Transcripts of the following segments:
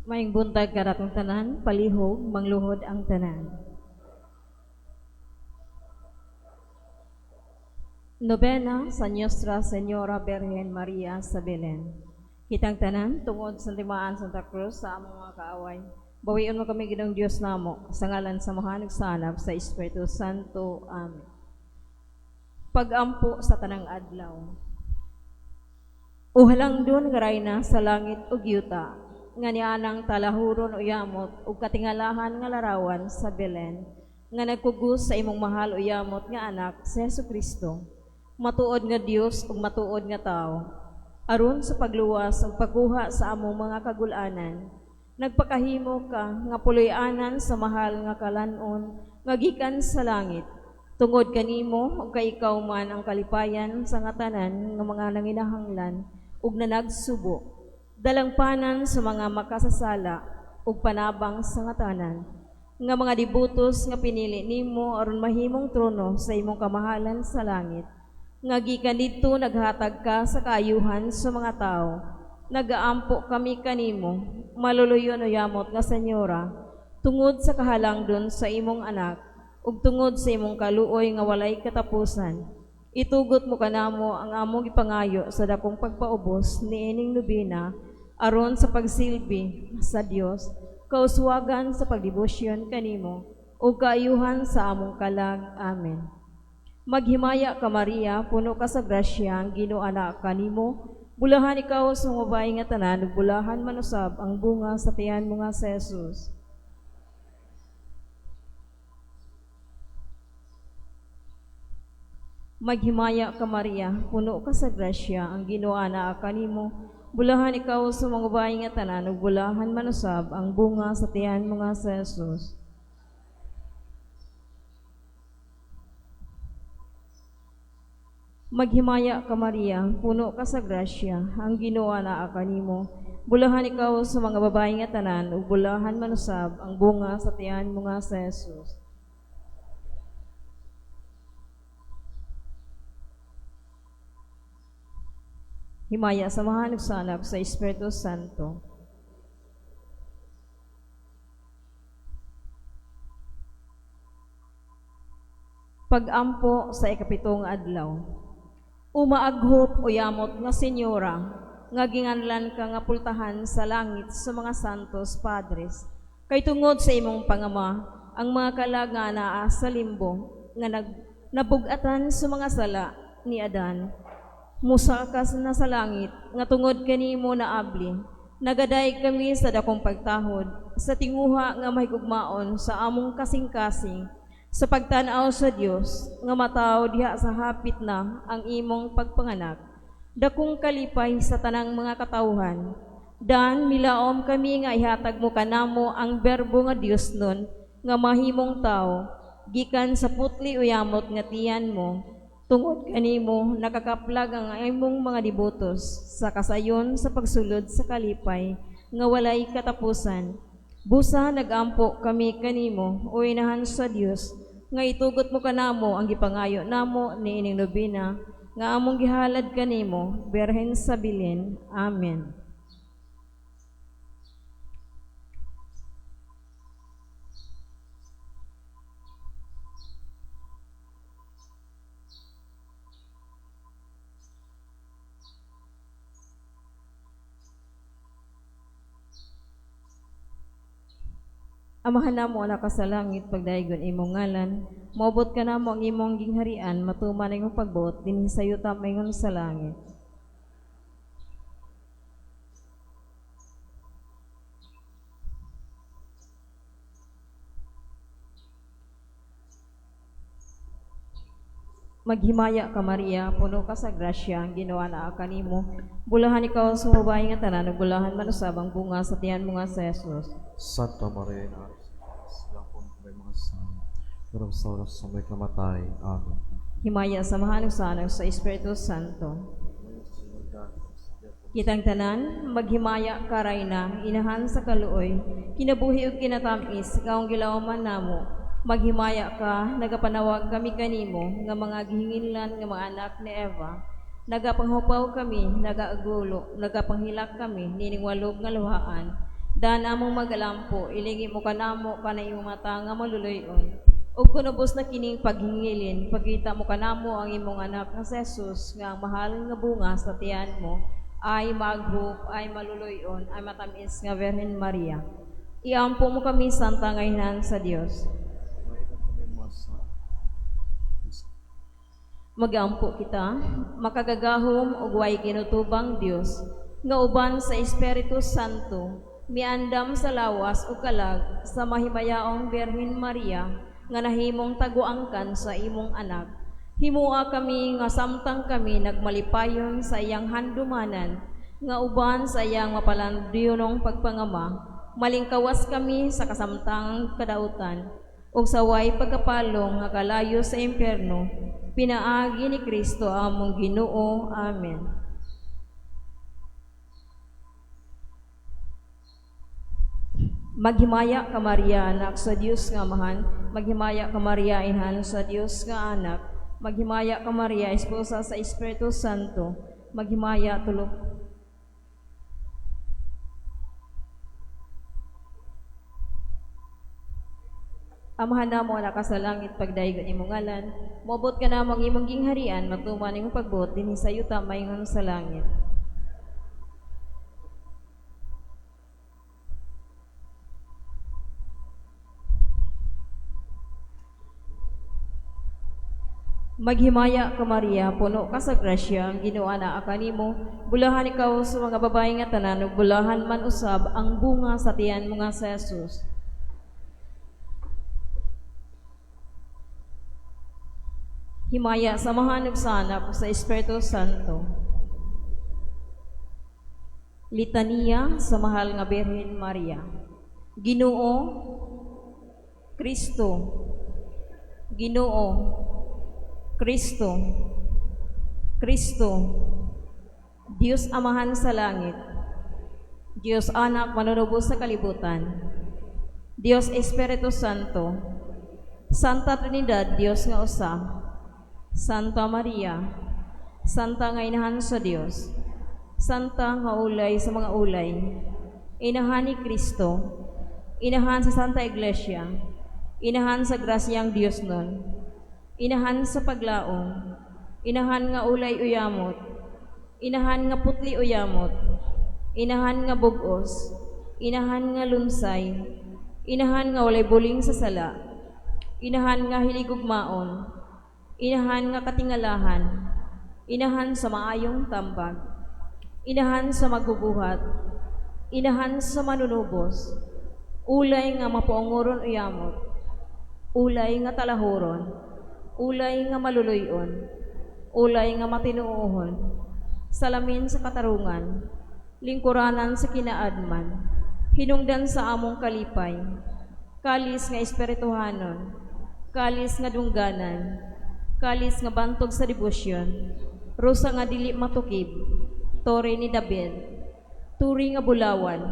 Maing buntag karatong tanan, palihog, mangluhod ang tanan. Nobena sa Nuestra Señora Virgen Maria sa Belen. Kitang tanan, tungod sa Timaan Santa Cruz sa among mga kaaway. Bawion mo kami ginong Diyos namo, sa ngalan sa mahanag sanab sa Espiritu Santo. Amen. Pag-ampo sa tanang adlaw. Uhalang dun garay na sa langit ug yuta, nga nianang talahuron o yamot ug katingalahan nga larawan sa Belen, nga nagkugos sa imong mahal o yamot nga anak si Jesucristo, matuod nga Dios ug matuod nga tao. Aron sa pagluwas ug pagkuha sa among mga kagulanan, nagpakahimo ka nga puloy-anan sa mahal nga kalanon nga gikan sa langit. Tungod kanimo ug kay ikaw man ang kalipayan sa nga tanan nga mga nanginahanglan ug nanagsubo, dalangpanan sa mga makasasala ug panabang sa nga tanan nga mga dibutos nga pinili nimo aron mahimong trono sa imong kamahalan sa langit. Nga gikan didto naghatag ka sa kaayuhan sa mga tao. Nagaampo kami kanimo, maluluyon o yamot nga Senyora, tungod sa kahalangdon sa imong anak ug tungod sa imong kaluoy nga walay katapusan. Itugot mo kanamo ang among ipangayo sa dakong pagpaubos ni ining nobena aron sa pagsilbi sa Dios, kauswagan sa pagdebosyon kanimo ug kaayuhan sa among kalag. Amen. Maghimaya ka Maria, puno ka sa grasya, ang Ginoo anak kanimo. Bulahan ikaw sa mga babae nga tanan, ug bulahan manusab ang bunga sa tiyan mo nga sa Jesus. Maghimaya ka Maria, puno ka sa grasya, ang Ginoo anak kanimo. Bulahan ikaw sa mga babae nga tanan, ug bulahan manusab ang bunga sa tiyan mo nga sa Jesus. Maghimaya ka Maria, puno ka sa grasya, ang Ginoo naa kanimo. Bulahan ikaw sa mga babae nga tanan, ug bulahan manusab ang bunga sa tiyan mo nga sa Jesus. Himaya sa mahanag sa anak sa Espiritu Santo. Pag-ampo sa ikapitong adlaw. Umaaghop o yamot nga Senyora, nga ginganlan ka nga pultahan sa langit sa mga santos padres. Kay tungod sa imong pangama, ang mga kalag nga naa sa limbo, nga nabugatan sa mga sala ni Adan. Musakas na sa langit, nga tungod kanimo na abli. Nagaday kami sa dakong pagtahod, sa tinguha nga mahigugmaon sa among kasing-kasing, sa pagtanaw sa Dios nga mataw diha sa hapit na ang imong pagpanganak. Dakong kalipay sa tanang mga katawhan. Dan milaom kami nga ihatag mo kanamo ang berbo nga Dios nun nga mahimong tao, gikan sa putli o yamot nga tiyan mo. Tungod kanimo nakakaplag ang imong mga dibotos sa kasayon sa pagsulod sa kalipay nga walay katapusan. Busa nagampo kami kanimo o inahan sa Dios nga itugot mo kanamo ang gipangayo namo ni ining nobena nga among gihalad kanimo, Birhen sa Belen. Amen. Amahan namo anak ka sa langit, pagdaygon imong ngalan, maubot ka namo ang imong gingharian, matuman ang imong pagbuot, dinhi sa yuta maingon sa langit. Maghimaya ka Maria, puno ka sa grasya, ang Ginoo naa kanimo. Bulahan ikaw sa babae nga tanan, ug bulahan manusab ang bunga sa tiyan mo nga sa Jesus. Santa Maria, ina sila po may mga sana, pero sa oras sa may kamatay. Amen. Himaya sa mahanong sa anak sa Espiritu Santo. Kitang tanan, maghimaya ka Rayna, inahan sa kaluoy, kinabuhi ug kinatamis, ikaw ang gilawman namo. Maghimaya ka, nagapanawag kami kanimo, nga mga gihinginlan nga mga anak ni Eva. Nagapanghupaw kami, nagaagulo, nagapanghilak kami, nining walog nga luhaan. Dan among magalampo, ilingi mo kanamo kana imong mata nga maluluyon. Ug kunubos na kining paghingilin, pagkita mo kanamo ang imong anak nga si Jesus nga ang mahal nga bunga sa tiyan mo, ay maghup, ay maluluyon, ay matamis nga Virgin Maria. Iampo mo kami santa ngayon sa Dios. Magampo kita, makagagahom ug way kinutubang Dios, nga uban sa Espiritu Santo, miandam sa lawas ug kalag sa mahimayaong Birhen Maria, nga nahimong taguangkan sa imong anak. Himua kami nga samtang kami nagmalipayon sa iyang handumanan, nga uban sa iyang mapalandiyonong pagpangama, malingkawas kami sa kasamtang kadautan, ug sa way pagkapalong nga kalayo sa impyerno, pinaagi ni Kristo among Ginoo. Amen. Maghimaya ka Maria, anak sa Dios nga amahan. Maghimaya ka Maria, inahan sa Dios nga anak. Maghimaya ka Maria, esposa sa Espiritu Santo. Maghimaya tulog. Amahan na mo anak sa langit, pagdaygon imong ngalan. Mobot ka na mong imong gingharian, matuman imong pagbot dinhi sa yuta mayngon sa langit. Maghimaya ka Maria, puno ka sa grasya, ang Ginoo na kanimo. Bulahan ikaw sa mga babae nga tanan, ug bulahan man usab ang bunga sa tiyan mo nga sa Jesus. Himaya sa mahanap sa anak sa Espiritu Santo. Litania sa mahal nga Birhen Maria. Ginoo, Kristo, Ginoo, Kristo, Kristo, Diyos Amahan sa langit, Diyos Anak manunubos sa kalibutan, Diyos Espiritu Santo, Santa Trinidad, Diyos nga usa, Santa Maria, Santa nga inahan sa Dios, Santa nga ulay sa mga ulay, inahan ni Kristo, inahan sa Santa Iglesia, inahan sa grasyang Dios nun, inahan sa paglaong, inahan nga ulay uyamot, inahan nga putli uyamot, inahan nga bugos, inahan nga lunsay, inahan nga walay buling sa sala, inahan nga hiligugmaon, inahan nga katingalahan, inahan sa maayong tambag, inahan sa magbubuhat, inahan sa manunubos, ulay nga mapuongoron uyamot, ulay nga talahuron, ulay nga maluluyon, ulay nga matinuohon, salamin sa katarungan, lingkuranan sa kinaadman, hinungdan sa among kalipay, kalis nga espirituhanon, kalis nga dungganan, kalis nga bantog sa debosyon, rusa nga dili matukib, tore ni David, turi nga bulawan,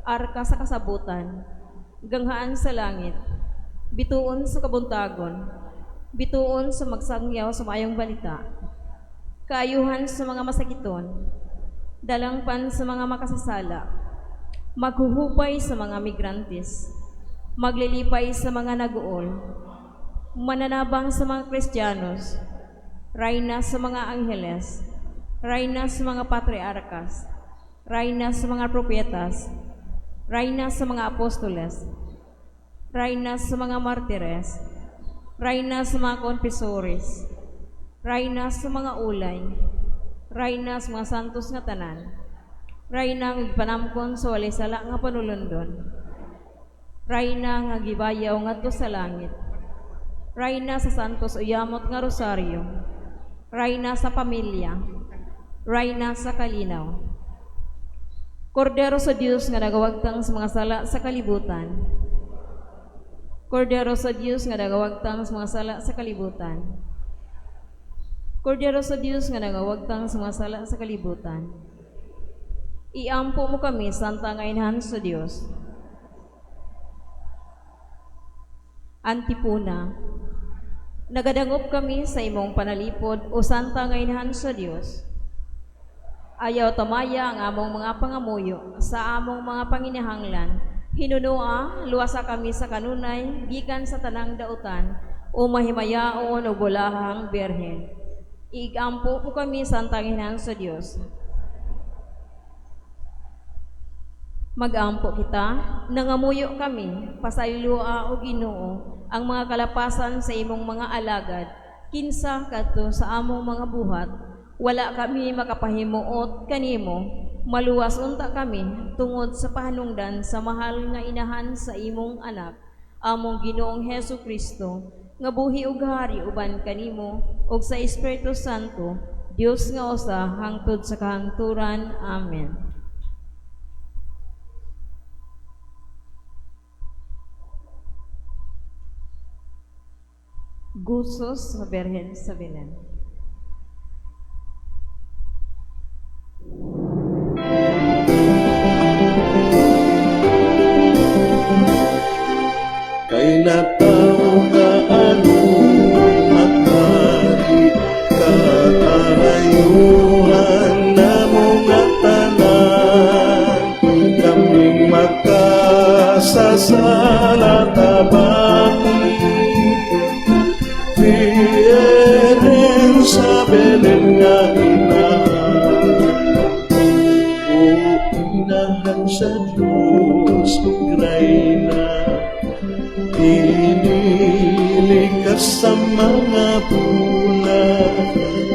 arka sa kasabutan, ganghaan sa langit, bituon sa kabuntagon, bituon sa magsangyaw sa maayong balita, kaayuhan sa mga masakiton, dalangpan sa mga makasasala, maghuhupay sa mga migrantes, maglilipay sa mga naguol, mananabang sa mga Kristiyanos, rayna sa mga angheles, rayna sa mga patriarkas, rayna sa mga propietas, rayna sa mga apostoles, rayna sa mga martires, rayna sa mga konfesores, rayna sa mga ulay, rayna sa mga santos nga tanan, rayna nga panamkon sa walay sala nga panulundon, rayna nga gibayaw ngadto sa langit, rayna sa santos uyamot nga rosaryo, rayna sa pamilya, rayna sa kalinaw. Kordero sa Dios nga nagawagtang sa mga sala sa kalibutan, Kordero sa Dios nga nagawagtang sa mga sala sa kalibutan, Kordero sa Dios nga nagawagtang sa mga sala sa kalibutan, iampo mo kami, Santa nga inahan sa Dios. Antipuna. Nagadangop kami sa imong panalipod, o Santa nga inahan sa Dios. Ayaw tamaya ang among mga pangamuyo sa among mga panginihanglan. Hinunua, luwasa kami sa kanunay, gikan sa tanang dautan, o mahimayaon o bulahang Birhen. Igampo po kami sa antanginan sa Diyos. Mag-ampo kita, nangamuyo kami, pasaylua o Ginoo, ang mga kalapasan sa imong mga alagad, kinsa kadto sa among mga buhat, wala kami makapahimuot kanimo, maluwas unta kami tungod sa pahanungdan sa mahal nga inahan sa imong anak, among Ginoong Hesu Kristo, nga buhi ug hari uban kanimo ug sa Espiritu Santo, Dios nga usa hangtod sa kahangturan. Amen. Gusos sa Birhen sa Belen. Kay nataw ka ano maghari kaayuhan na mga tanan kaming makasasala tabaki Vieren sa Belen nga inahan sa Diyos ugrayna inilikas sa mga pula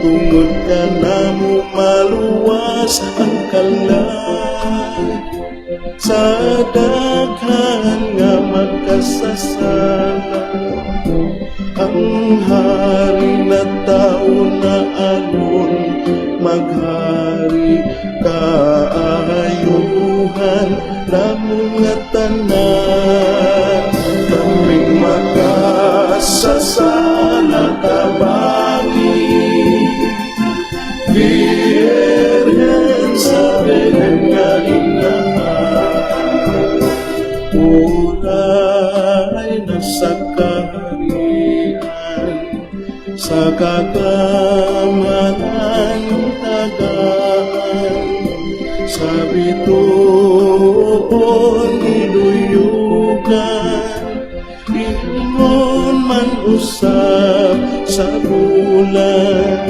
tungod ka na mo maluwas ang kalan sa daghan nga magkasasala ang hari na tao na anon maghari kaayuhan na mga tanan kaming makasasala tabagi Virgen sa Belen nga inahan ulay na sa kaharian sa kagamanan tagaan sa bituon niluyugan ingon man usab sa bulan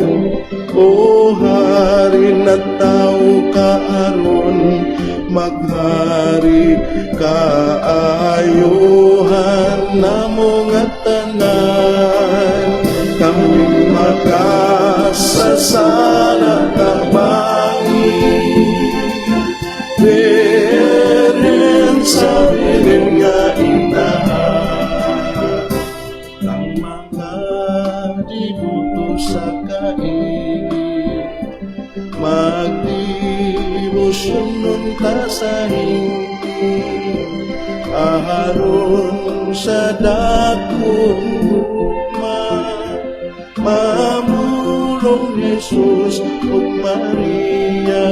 o hari na tao kaaron maghari kaayuhan na mga tanan kaming makasasala kabangi Virgen sa Belen nga inahan ang mga dibuto sa kaingin magdibusyon nun ka sa hindi aharon sa dakong luma mamulong Jesus ug Maria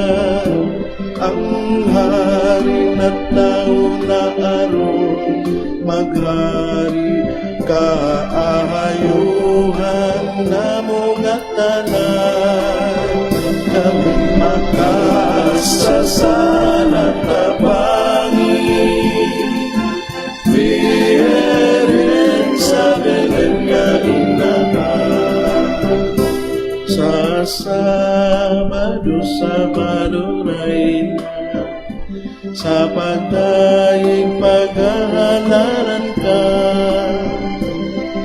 ang hari na tao na aron maghari kaayuhan na mga tanan kami makasasala tabangi Virgen sa Belen nga inahan sa Sabado Reyna sa pagdaing paghahalaran ka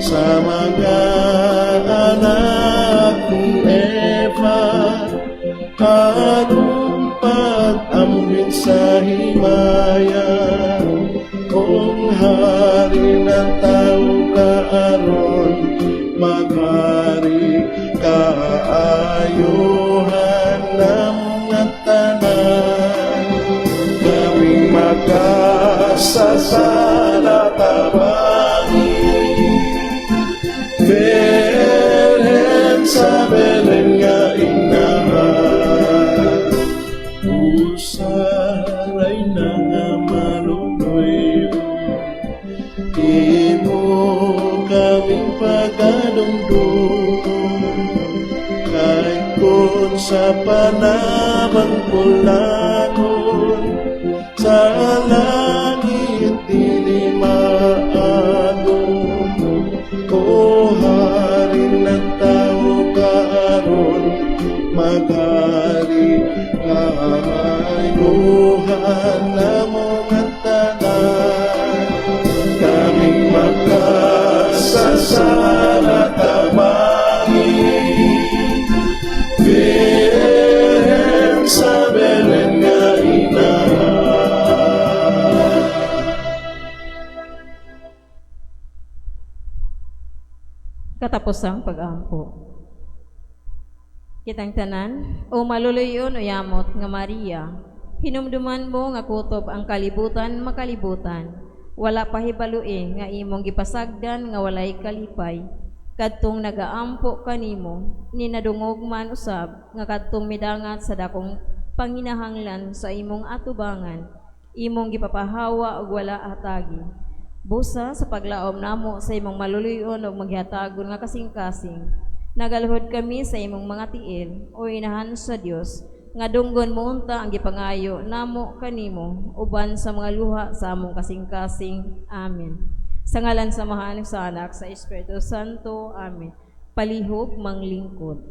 sa mga anak ni Eva anong pag-amwit sa himaya kung hari na tao kaaron maghari kaayuhan na mga tanan kaming makasasala tabangi Virgen sa Belen nga inahan usaray na nga maluloy imo kaming pagdumdum kay ko panabang pulakon sa langit dili maadong o harin ng tao kaaron magari ay buhan na mga tanan kaming magkasasala tabangin Virgen sa Belen nga inahan. Katapos ang pag-ampo. Kitang tanan, o maluluyon o yamot nga Maria, hinumduman mo nga kutob ang kalibutan makalibutan, wala pahibalui nga imong gipasagdan nga walay kalipay, kadtong nagaampo kanimo, ni nadungog man usab, nga kadtong midangat sa dakong panginahanglan sa imong atubangan, imong gipapahawa og wala atagi. Busa sa paglaom namo sa imong maluluyon o maghatagon nga kasing-kasing, nagaluhod kami sa imong mga tiil o inahan sa Dios nga dunggon mo unta ang gipangayo namo kanimo uban sa mga luha sa among kasing-kasing. Amen. Sa ngalan sa Mahal sa Anak sa Espiritu Santo. Amen. Palihog manglingkod.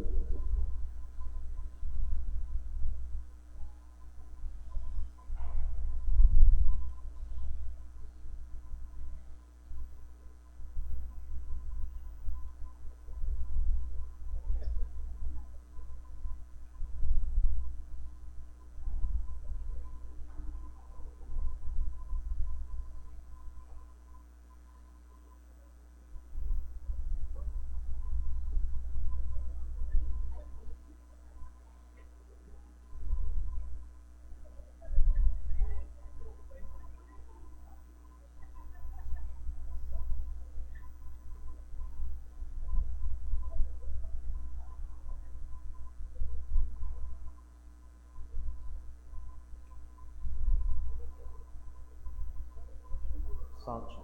Sound check.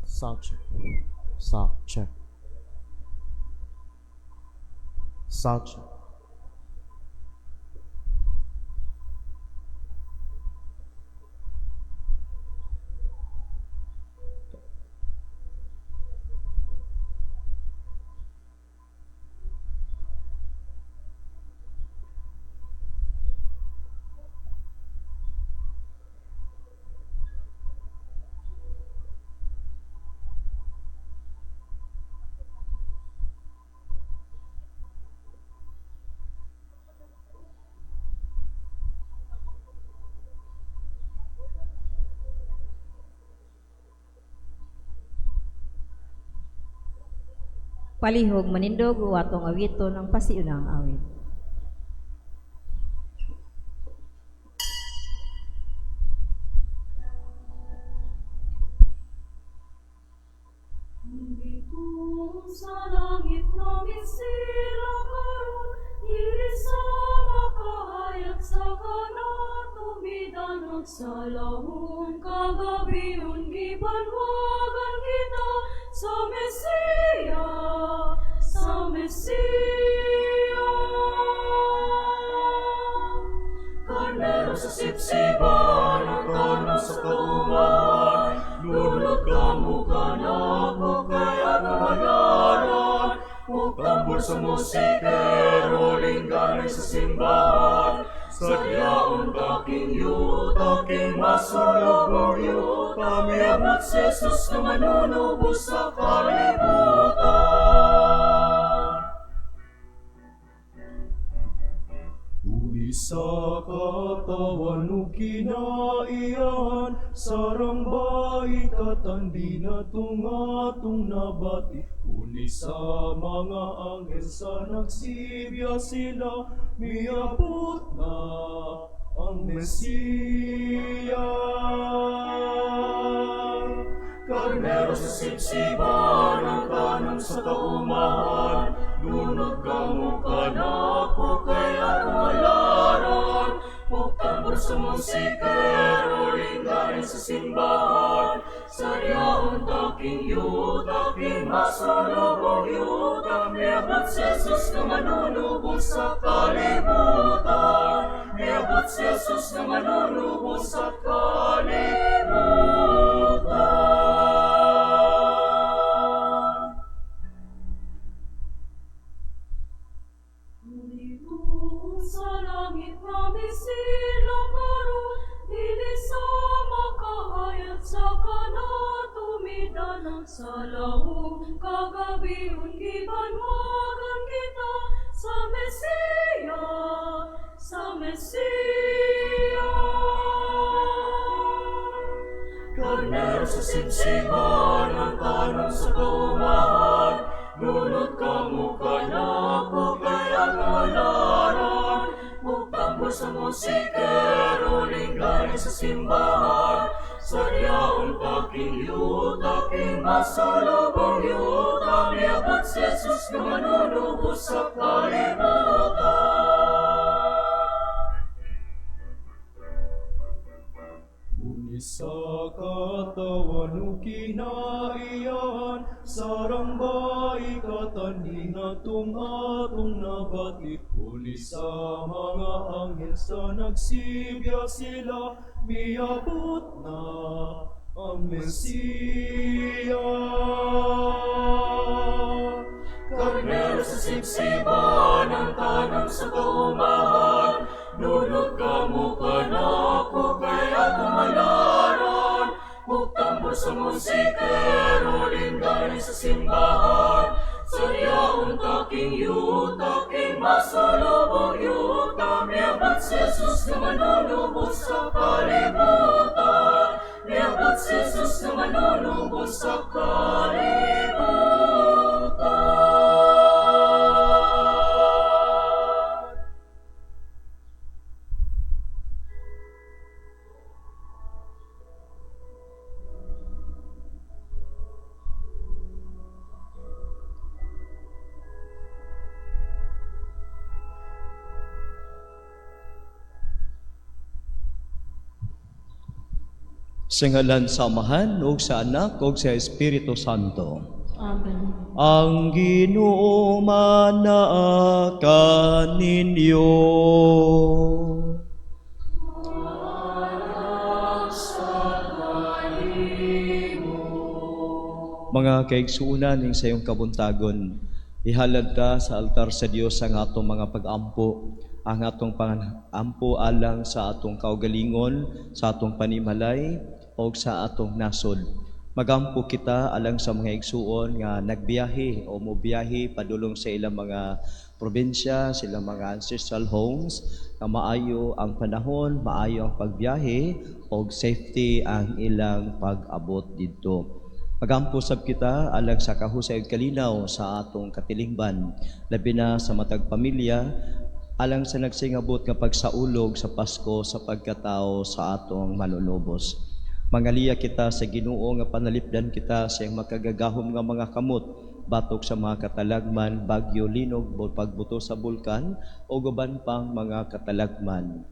Sound check. Sound check. Sound check. Palihog manindog uwatong awito ng pasiunang awit. Sa langit namin sila karon, dili sa makahayag sa kanan, tumidanog sa lahon, kagabiyon gibanwagan kita sa Mesiya, sa Mesiya. Karnero sa sipsipan, ang tanan sa kaumahan, lulot ka mo kanako kaya namayaran, magtambol sa musikero, lingganan sa simbahan, sa diyaon taking yut, taking masulog o yut, kami abot si Jesus na manunubos sa kalibutan. Uli sa katawan o kinaiyan, sarang bait at andi na tungatong nabati. Uli sa mga anghel sa nagsibya sila, miabot na ang Mesiya. Karnero sa sipsipan, ang tanan sa kaumahan, nunod kamo kanako kaya malaran, pagtambor sa musikero, linggarin sa simbahan, saryaon taking yuta, king masulubong yuta, miyabat si Jesus na manunubong sa kalibutan, miyabat si Jesus na manunubong sa kalibutan. Ngunit sa langit kami sila karon, dili sa makahayag sa kanatumidanan sa laong kagabion gibanwagan kita sa Mesiya, sa Mesiya. Karnero sa sipsipan, ang tanong sa kaumahan, nunod kamo kanako kaya malaran, magtambor sa musikero, linggarin sa simbahan, saryaon taking yuta, king masulubong yuta, miyabat si Jesus na manunubos sa kalibutan. Sa katawan o kinaiyan, sarang bayi katanding atong nabatit, huli sa mga anghel sa nagsibya sila, miabot na ang Mesiya. Karnero sa sipsiban, ang tanong sa kaumahan, nunod kamo kanako kaya kumalaran, magtambor sa musikero, linggarin sa simbahan, saryaon taking yuta, king masulubong yuta, miyabat si Jesus na manunubos sa kalibutan, miyabat si Jesus na manunubos sa kalibutan. Sa ngalan sa Amahan, ug sa Anak, ug sa Espiritu Santo. Amen. Ang Ginoo manaakan ninyo. Mga kaigsuunan ning sa iyong kabuntagon, ihalad ta sa altar sa Dios ang atong mga pag-ampo, ang atong pangampo alang sa atong kaugalingon, sa atong panimalay, o sa atong nasod. Magampo kita alang sa mga igsuon nga nagbiyahe o mobiyahe padulong sa ilang mga probinsya, sa ilang mga ancestral homes, na maayo ang panahon, maayo ang pagbiyahe, o safety ang ilang pag-abot didto. Magampo sab kita alang sa kahusay ug kalinaw sa atong katilingban, labi na sa matag pamilya, alang sa nagsingabot nga pagsaulog sa Pasko sa pagkatao sa atong manunubos. Mangaliya kita sa Ginoo nga panalipdan kita sa iyang makagagahom nga mga kamot, batok sa mga katalagman, bagyo, linog, pagbuto sa bulkan, o guban pang mga katalagman.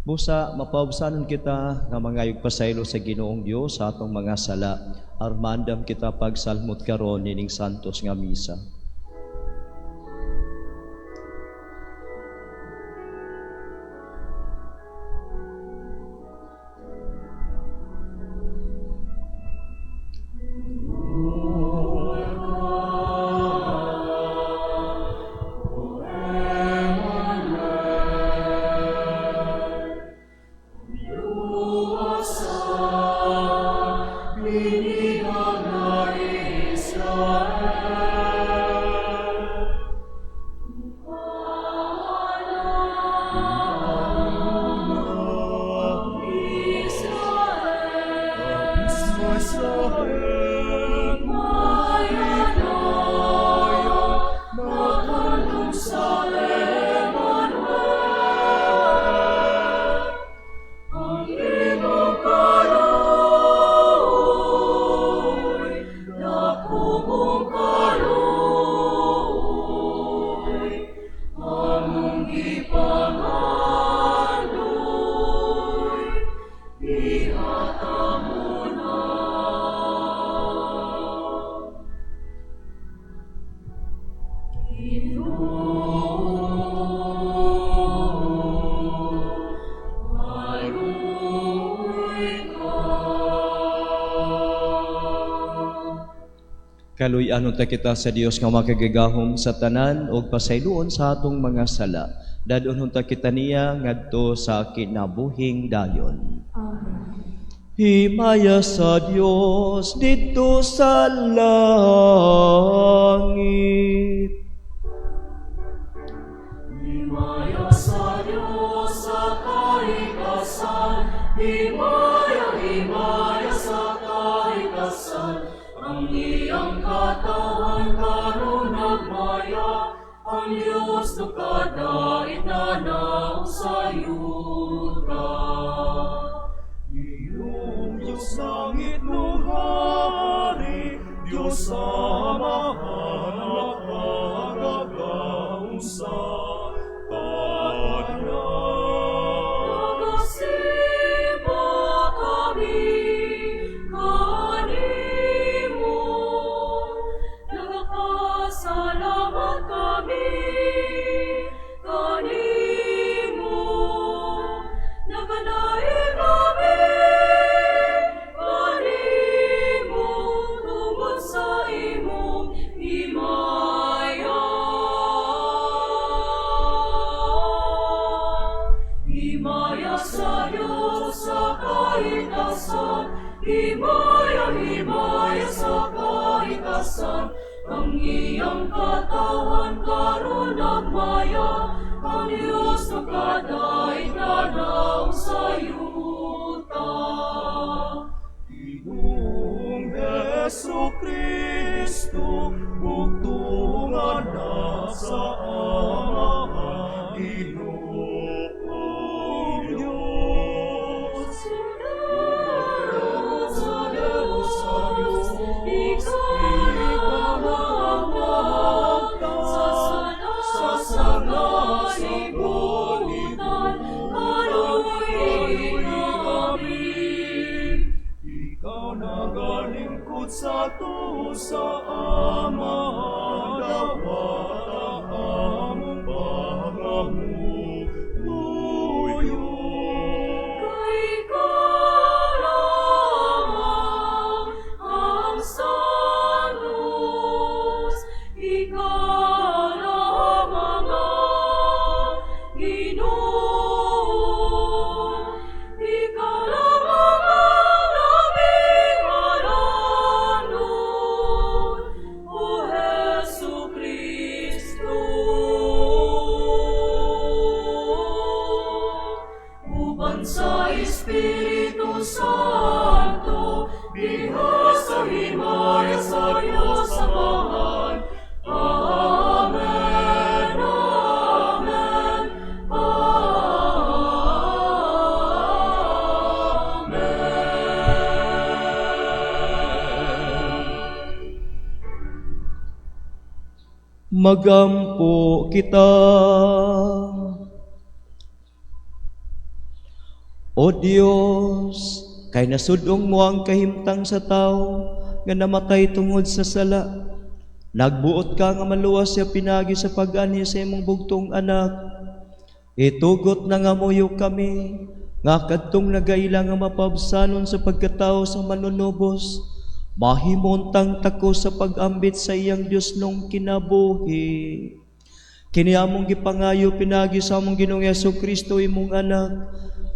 Busa, mapausanon kita nga mga pasaylo sa Ginoong Dios sa atong mga sala, armandam kita pagsalmot karon nining santos nga misa. Israel. ipangaloy, ihata mo na. Kaluy-anon ta kita sa Dios nga makagagahom sa tanan o pasayloon sa atong mga sala. Dadunhon ta kita niya ngadto sa kinabuhing dayon. Amen. Himaya sa Dios dito sa langit. Himaya sa Diyos sa kaikasan, himaya sa kaikasan, ang iyang katawan karon nagmaya, ang Diyos no kadait na naong sa yuta. Iyong Diyos langit no hari, Diyos Amahan nakagagahong sa tanan. Nagasiba kami kanimo, nagakasalamat kami kanimo, naganaig kami kanimo, tungod sa imong himaya. Himaya sa Diyos sa kaitasan, himaya sa kaitasan, ang iyang katawan karon nagmaya, ang Diyos no kadait na naong sa yuta. Iyong Hesu Kristo, bugtungan na sa Amahan, Ginoong Diyos. Sa Diyos, ikaw namamahal, sa sanglibutan, kaluy amin. Ikaw nagalingkod sa to sa Ama, dawat ang among pangamuyo. Kay kalamang ang santos, ikaw lamang ang Ginoo, ikaw lamang ang aming halanon, O Hesu Kristo. Uban sa Espiritu Santo, bihas sa himaya sa Diyos Amahan. Amen, amen, amen. Magampo kita. O Dios, kay nasudong mo ang kahimtang sa tao nga namatay tungod sa sala. Nagbuot ka nga maluwas siya pinagi sa pag-ani sa imong bugtong anak. Itugot na nga muyo kami, nga kadtong nagaila nga mapabsanon sa pagkatao sa manunubos, mahimontang tako sa pag-ambit sa iyang Dios nung kinabuhi. Kini among gipangayo pinagi sa among Ginoong Jesucristo imong anak,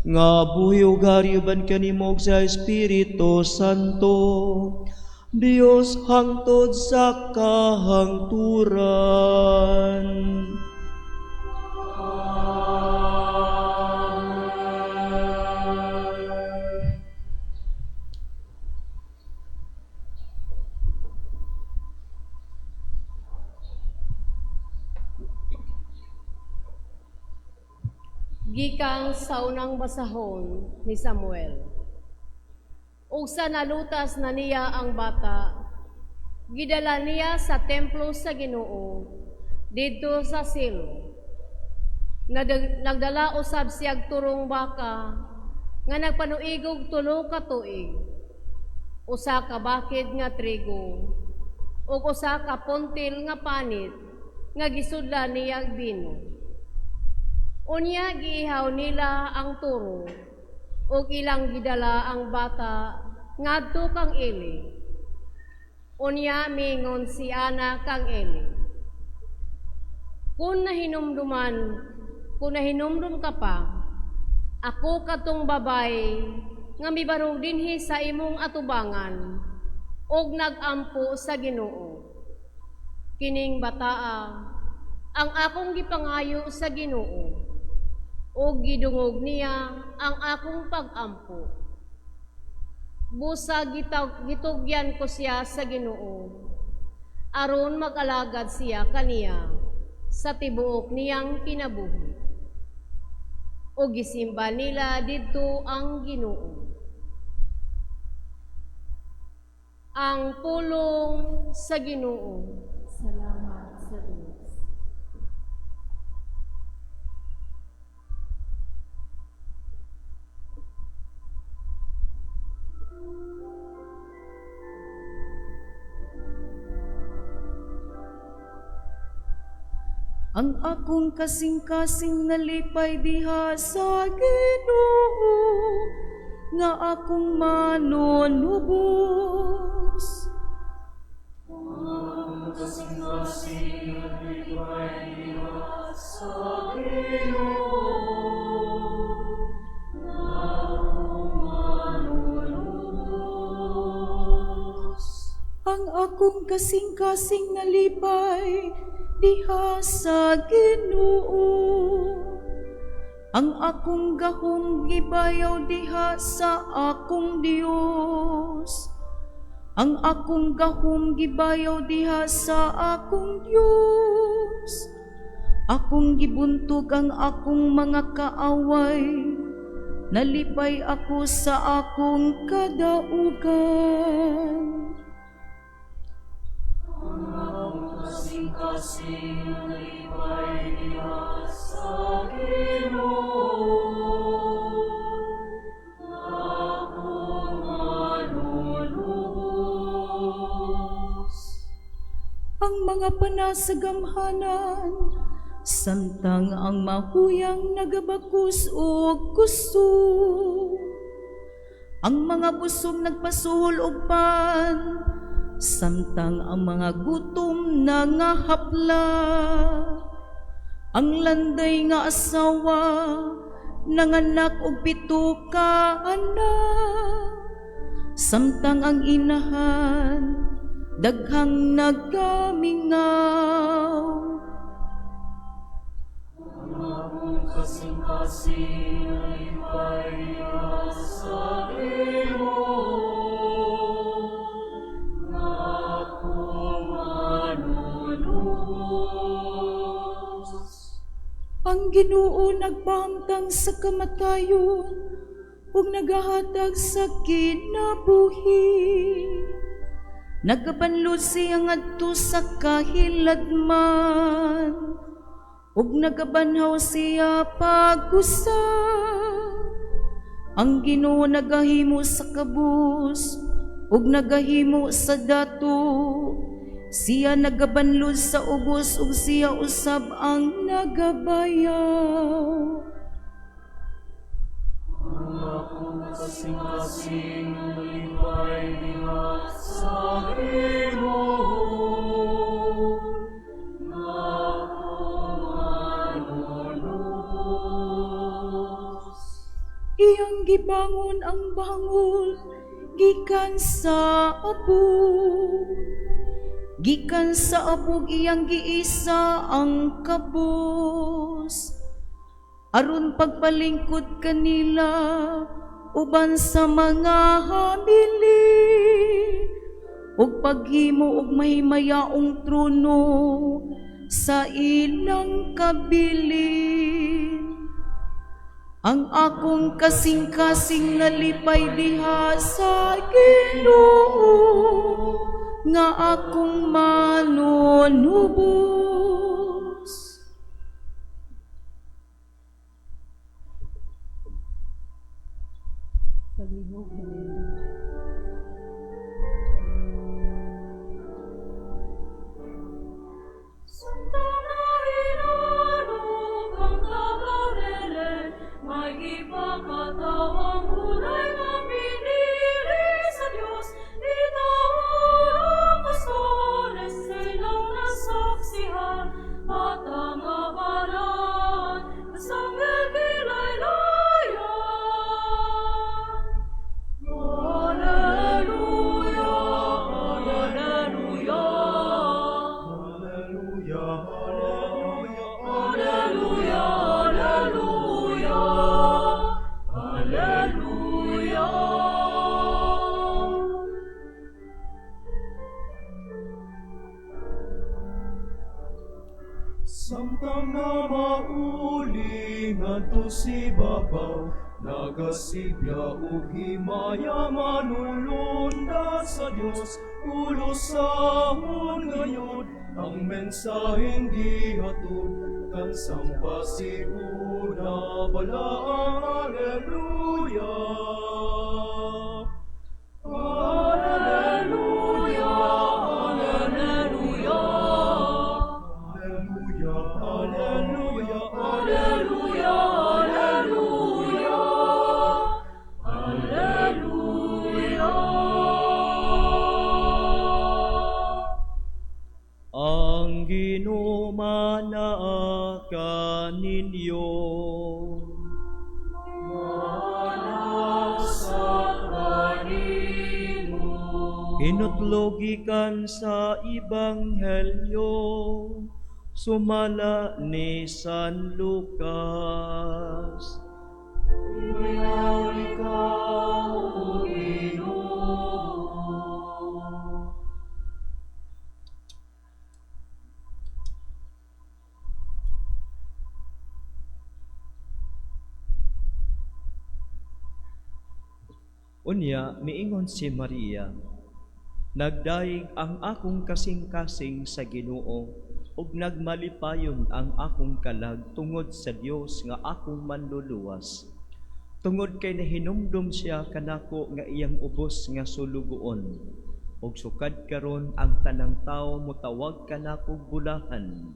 nga buhi ug hari uban kanimo ug sa Espiritu Santo, Dios hangtod sa kahangturan. Gikang sa unang basahon ni Samuel. Ug sa nalutas na niya ang bata, gidala niya sa templo sa Ginoo didto sa Silo. Nagdala usab siyag turong baka nga nagpanuigog tulo ka tuig. Usa ka bakid nga trigo ug usa ka puntil nga panit nga gisudlan niyag bino. Unya giihaw nila ang turo ug ilang gidala ang bata ngadto kang Eli. Unya mingon si Ana kang Eli, Kung nahinumdum ka pa, ako katong babay nga mibarog dinhi sa imong atubangan og nagampo sa Ginoo. Kining bataa ang akong gipangayo sa Ginoo og gidungog niya ang akong pag-ampo. Busa gitugyan ko siya sa Ginoo aron mag-alagad siya kaniya sa tibuok niyang kinabuhi. O gisimba nila didto ang Ginoo. Ang pulong sa Ginoo. Salamat sa Diyos. Ang akong kasing-kasing nalipay diha sa Ginoo, nga akong manunubos. Ang akong kasing-kasing nalipay diha sa Ginoo, ang akong gahom gibayaw diha sa akong Dios. Ang akong gahom gibayaw diha sa akong Dios. Akong gibuntog ang akong mga kaaway, nalipay ako sa akong kadaugan. Kasing-kasing nalipay diha sa Ginoo, akong manunubos. Ang mga panasagamhanan, samtang ang mahuyang nagabakus o gusto. Ang mga busog nagpasuhol og pan, samtang ang mga gutom nangahapla. Ang landay nga asawa nanganak og 7 ka anak, samtang ang inahan daghang nagamingaw. Akong kasing-kasing nalipay diha sa Ginoo, ang Ginoo nagpamtang sa kamatayon ug nagahatag sa kinabuhi. Nagabanlod siya ngadto sa kahilagman ug nagabanhaw siya pag-usa. Ang Ginoo nagahimo sa kabus ug nagahimo sa dato. Siya nagabanlod sa ubos ug siya usab ang nagabayaw. Ang akong kasing-kasing nalipay diha sa Ginoo, akong manunubos. Iyang gibangon ang bangol gikan sa abog. Gikan sa abog iyang giisa ang kabos. Aron pagpalingkod kanila uban sa mga hamili, ug paghimo og mahimayaong trono sa ilang kabilin. Ang akong kasing-kasing nalipay diha sa Ginoo, nga akong manunubos. palihog na nindot. Santa Maria, ang tagalelen, may ipakatawang hulay na pinili sa Diyos. Itaon pastoles sa ilang nasaksihan, at ang abalan, sanggel kilaylayan. Alleluia, alleluia. Alleluia, alleluia, alleluia. Samtang na mauli ngadto si babaw, nagasibya ug himaya manulunda sa Dios. Ulusahon ngayon ang mensaheng gihatod kan sampasiuna balaang alleluia. Alleluia, alleluia. Alleluia, alleluia, Alleluia, alleluia. Ang ginumanaakan ninyo. Inutlogikan sa Ebanghelyo, sumala ni San Lucas. Unya, miingon si Maria, nagdaig ang akong kasing-kasing sa Ginoo, ug nagmalipayon ang akong kalag tungod sa Dios nga akong manluluwas. Tungod kay nahinumdum siya kanako nga iyang ubos nga sulugoon, ug sukad karon ang tanang tawo motawag kanako bulahan.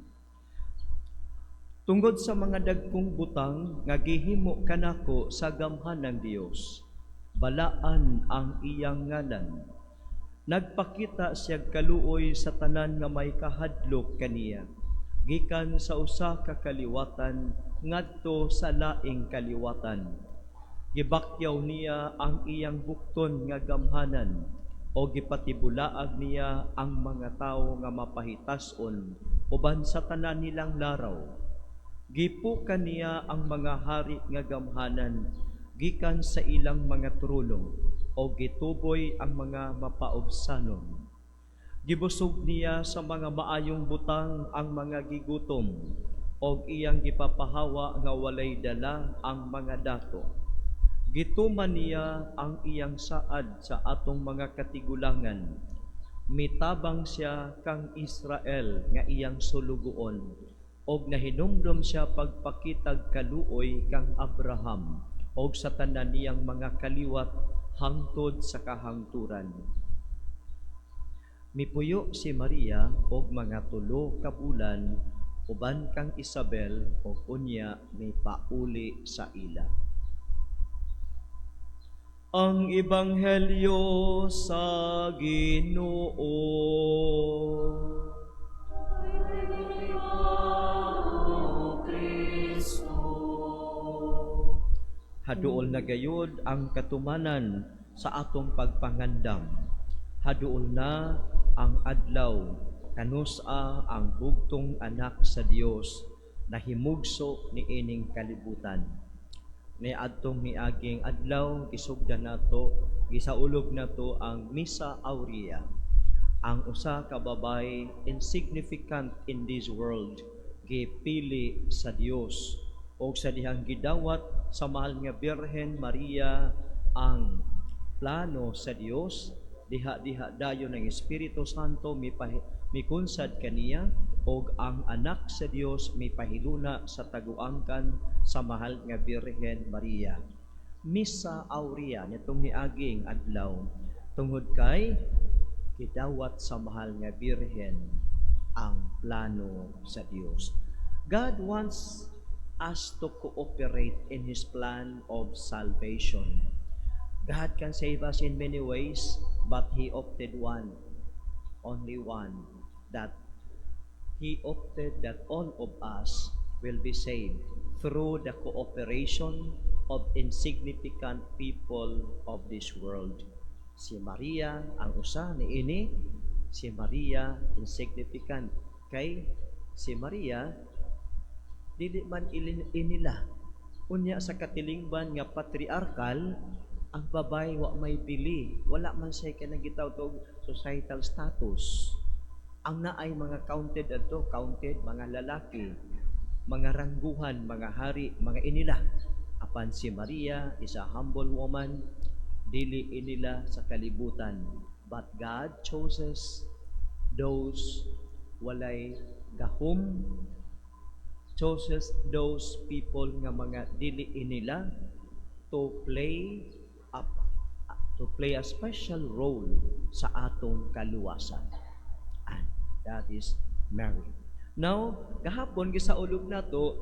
Tungod sa mga dagkong butang nga gihimo kanako sa gamhanang Dios, balaan ang iyang ngalan. Nagpakita siya kaluoy sa tanan nga may kahadlok kaniya, gikan sa usa ka kaliwatan ngadto sa laing kaliwatan. Gibakyaw niya ang iyang bukton nga gamhanan, o gipatibulaag niya ang mga tawo nga mapahitas-on uban sa tanan nilang laraw. Gipukan niya ang mga hari nga gamhanan gikan sa ilang mga trulong, o gituboy ang mga mapaubsanon. Gibusog niya sa mga maayong butang ang mga gigutom, o iyang gipapahawa nga walay dala ang mga dato. Gituman niya ang iyang saad sa atong mga katigulangan. Mitabang siya kang Israel nga iyang sulugoon, og nahinumdum siya pagpakitag kaluoy kang Abraham, og sa tanan niyang mga kaliwat hangtod sa kahangturan. Mipuyo si Maria og mga 3 ka bulan uban kang Isabel, og unya may pauli sa ila. Ang Ebanghelyo sa Ginoo. Haduol na gayud ang katumanan sa atong pagpangandam. Haduol na ang adlaw kanusa ang bugtong anak sa Dios na himugso ni ining kalibutan. Ni adtong miaging adlaw gisugdan nato, gisaulog nato ang Misa Aurea. Ang usa ka babay insignificant in this world gipili sa Dios, o sa dihang gidawat sa mahal nga Birhen Maria ang plano sa Dios. Diha dayon ng Espiritu Santo mikunsad kaniya, og ang anak sa Dios mipahiluna sa taguangkan sa mahal nga Birhen Maria. Misa Aurea nitong niaging adlaw tungod kay gidawat sa mahal nga Birhen ang plano sa Dios. God wants us to cooperate in His plan of salvation. God can save us in many ways, but He opted only one, that He opted that all of us will be saved through the cooperation of insignificant people of this world. Si Maria ang usa ni ini, si Maria insignificant kay si Maria dili man inila unya sa katilingban nga patriarkal ang babay wa may bili, wala man say kanang gitawag og societal status. Ang naay mga counted mga lalaki, mga rangguhan, mga hari, mga inila. Apan si Maria is a humble woman, dili inila sa kalibutan. But God chooses those walay gahom, chooses those people nga mga dili inila to play a special role sa atong kaluwasan. And that is Mary. Now, kahapon gisaulog nato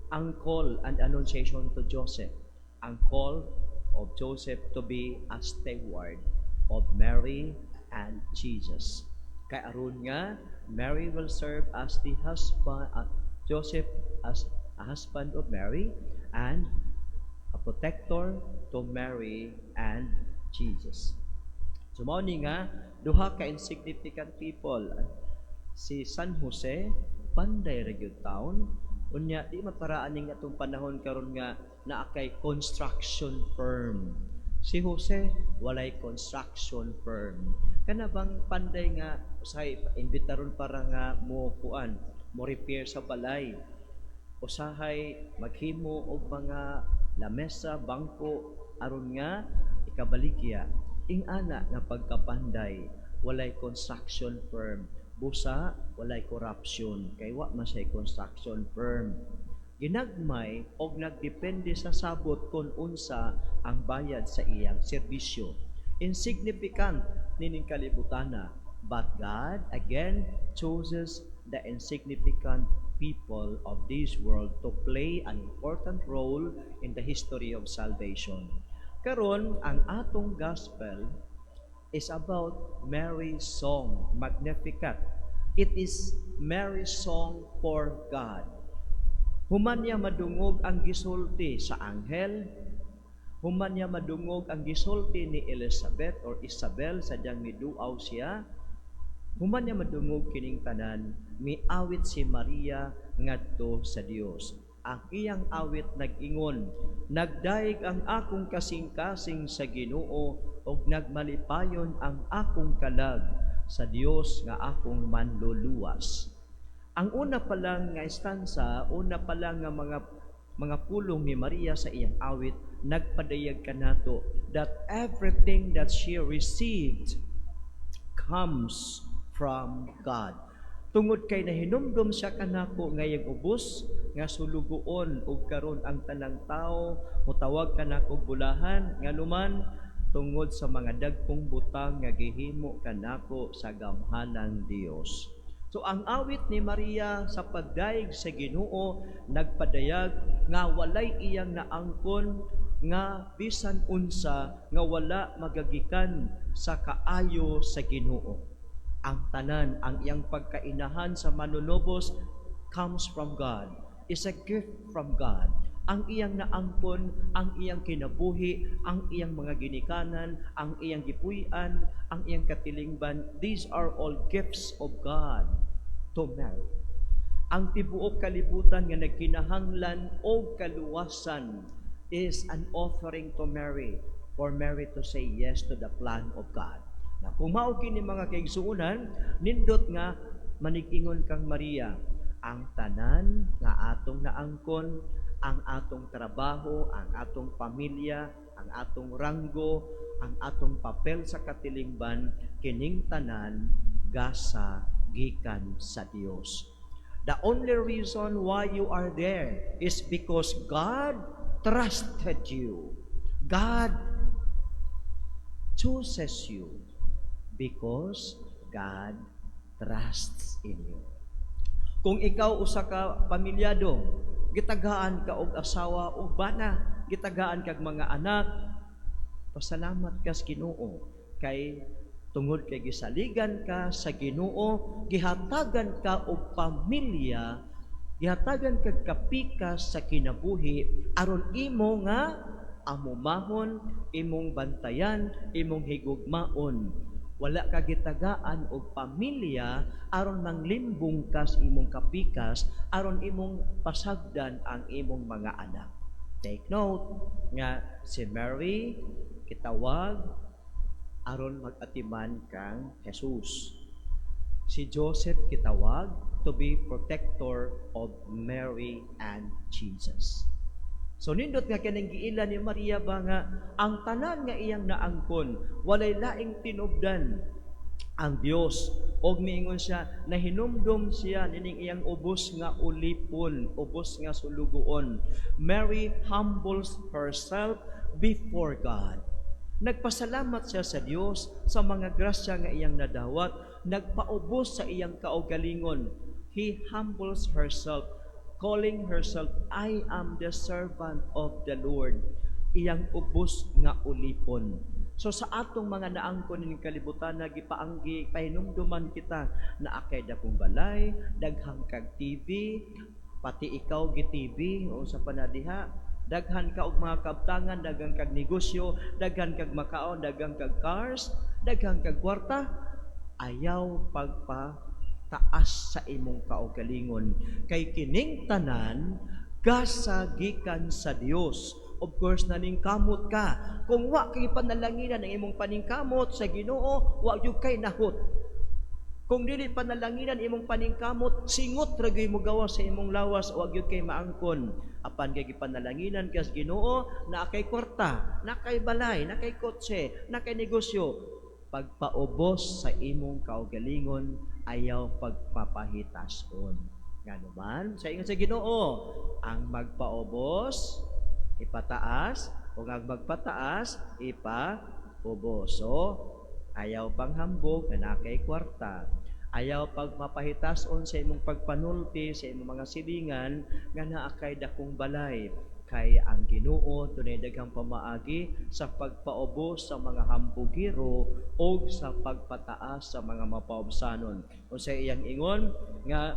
ang call and annunciation to Joseph. Ang call of Joseph to be a steward of Mary and Jesus. Kay aron nga Mary will serve as the husband, Joseph as a husband of Mary and a protector to Mary and Jesus. So mao ni nga duha ka insignificant people, si San Jose panday ra gyud taon, unya di maparaan ning atong panahon karon nga naa kay construction firm. Si Jose walay construction firm. Kana bang panday nga usahay imbitaron para nga mo repair sa balay. Usahay maghimo og mga lamesa, bangko aron nga ikabaligya. Ing ana nga pagkapanday walay construction firm. Busa walay corruption kay wa man say construction firm. Ginagmay og nagdepende sa sabot kung unsa ang bayad sa iyang serbisyo. Insignificant nining kalibutana, but God again chooses the insignificant people of this world to play an important role in the history of salvation. Karon ang atong gospel is about Mary's song, Magnificat. It is Mary's song for God. Human niya madungog ang gisulti sa anghel, human niya madungog ang gisulti ni Elizabeth or Isabel sa diyang miduaw siya, human niya madungog kining tanan, miawit si Maria ngadto sa Dios. Ang iyang awit nag-ingon, nagdaig ang akong kasing-kasing sa Ginoo og nagmalipayon ang akong kalag sa Dios nga akong manluluwas. Ang una pa lang nga estansa, una pa lang nga mga pulong ni Maria sa iyang awit, nagpadayag kanato that everything that she received comes from God. Tungod kay nahinumdum siya kanako ngayong ubos nga sulugoon ug karon ang tanang tao mutawag kanako bulahan nganuman tungod sa mga dagkong butang nga gihimo kanako sa gamhanan Dios. So ang awit ni Maria sa pagdaig sa Ginoo nagpadayag nga walay iyang naangkon nga bisan unsa nga wala magagikan sa kaayo sa Ginoo. Ang tanan, ang iyang pagkainahan sa manunobos comes from God. Is a gift from God. Ang iyang naangkon, ang iyang kinabuhi, ang iyang mga ginikanan, ang iyang gipuy-an, ang iyang katilingban, these are all gifts of God to Mary. Ang tibuok kalibutan nga nagkinahanglan o kaluwasan is an offering to Mary for Mary to say yes to the plan of God. Na kung mao kini mga kaigsuonan, nindot nga manig-ingon kang Maria, ang tanan nga atong naangkon, ang atong trabaho, ang atong pamilya, ang atong ranggo, ang atong papel sa katilingban, kining tanan gasa gikan sa Dios. The only reason why you are there is because God trusted you. God chooses you because God trusts in you. Kung ikaw usa ka pamilyado, gitagaan ka og asawa og bana, gitagaan kag mga anak, pasalamat ka sa Ginoo kay tungod kay gisaligan ka sa Ginoo, gihatagan ka og pamilya, gihatagan kag kapikas sa kinabuhi aron imo nga amumahon, imong bantayan, imong higugmaon. Wala ka gitagaan og pamilya aron manglimbong ka sa imong kapikas, aron imong pasagdan ang imong mga anak. Take note nga si Mary kitawag aron mag-atiman kang Jesus. Si Joseph kitawag to be protector of Mary and Jesus. So nindot nga kining giila ni Maria ba nga ang tanan nga iyang naangkon walay laing tinubdan ang Dios og miingon siya na hinumdum siya nining iyang ubos nga ulipon, ubos nga sulugoon. Mary humbles herself before God. Nagpasalamat siya sa Dios sa mga grasya nga iyang nadawat, nagpaubos sa iyang kaugalingon. He humbles herself, calling herself, I am the servant of the Lord. Iyang ubos nga ulipon. So sa atong mga naangkon ning kalibutan na gipaanggi, pahinumduman kita na akay dakong balay, daghang kag TV, pati ikaw gi-TV o sa panadiha, daghan ka og mga kabtangan, daghan kag negosyo, daghan kag makaon, daghan kag cars, daghan kag kwarta, ayaw pagpataas sa imong kaugalingon. Kay kining tanan gasagikan sa Dios. Of course, naningkamot ka. Kung wa kay panalanginan ang imong paningkamot sa Ginoo, wa gyud kay nahot. Kung dili panalanginan imong paningkamot, singot ra gyud mo gawa sa imong lawas, wa gyud kay maangkon. Apan kay gipanalanginan ka sa Ginoo, na kay kwarta, na kay balay, na kay kotse, na kay negosyo, pagpaubos sa imong kaugalingon, ayaw pagpapahitason. Ngano man, sa ingon sa Ginoo, ang magpaubos, ipataas, o ang magpataas, ipaubos. So, ayaw panghambog na nakay kwarta. Ayaw pagmapahitason sa imong pagpanulti, sa imong mga silingan, nga naakay dakong balay. Kay ang Ginoo tunay daghang pamaagi sa pagpaubos sa mga hambugiro o sa pagpataas sa mga mapaubsanon. O sa iyang ingon nga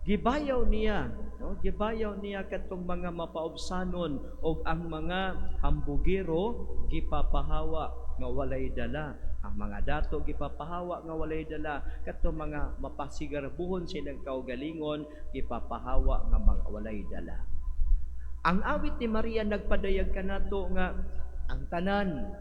gibayaw niya, no? Gibayaw niya katong mga mapaubsanon o ang mga hambugiro gipapahawa nga walay dala. Ang mga dato gipapahawa nga walay dala, katong mga mapasigarbuhon silang kaugalingon gipapahawa nga mga walay dala. Ang awit ni Maria nagpadayag kanato nga ang tanan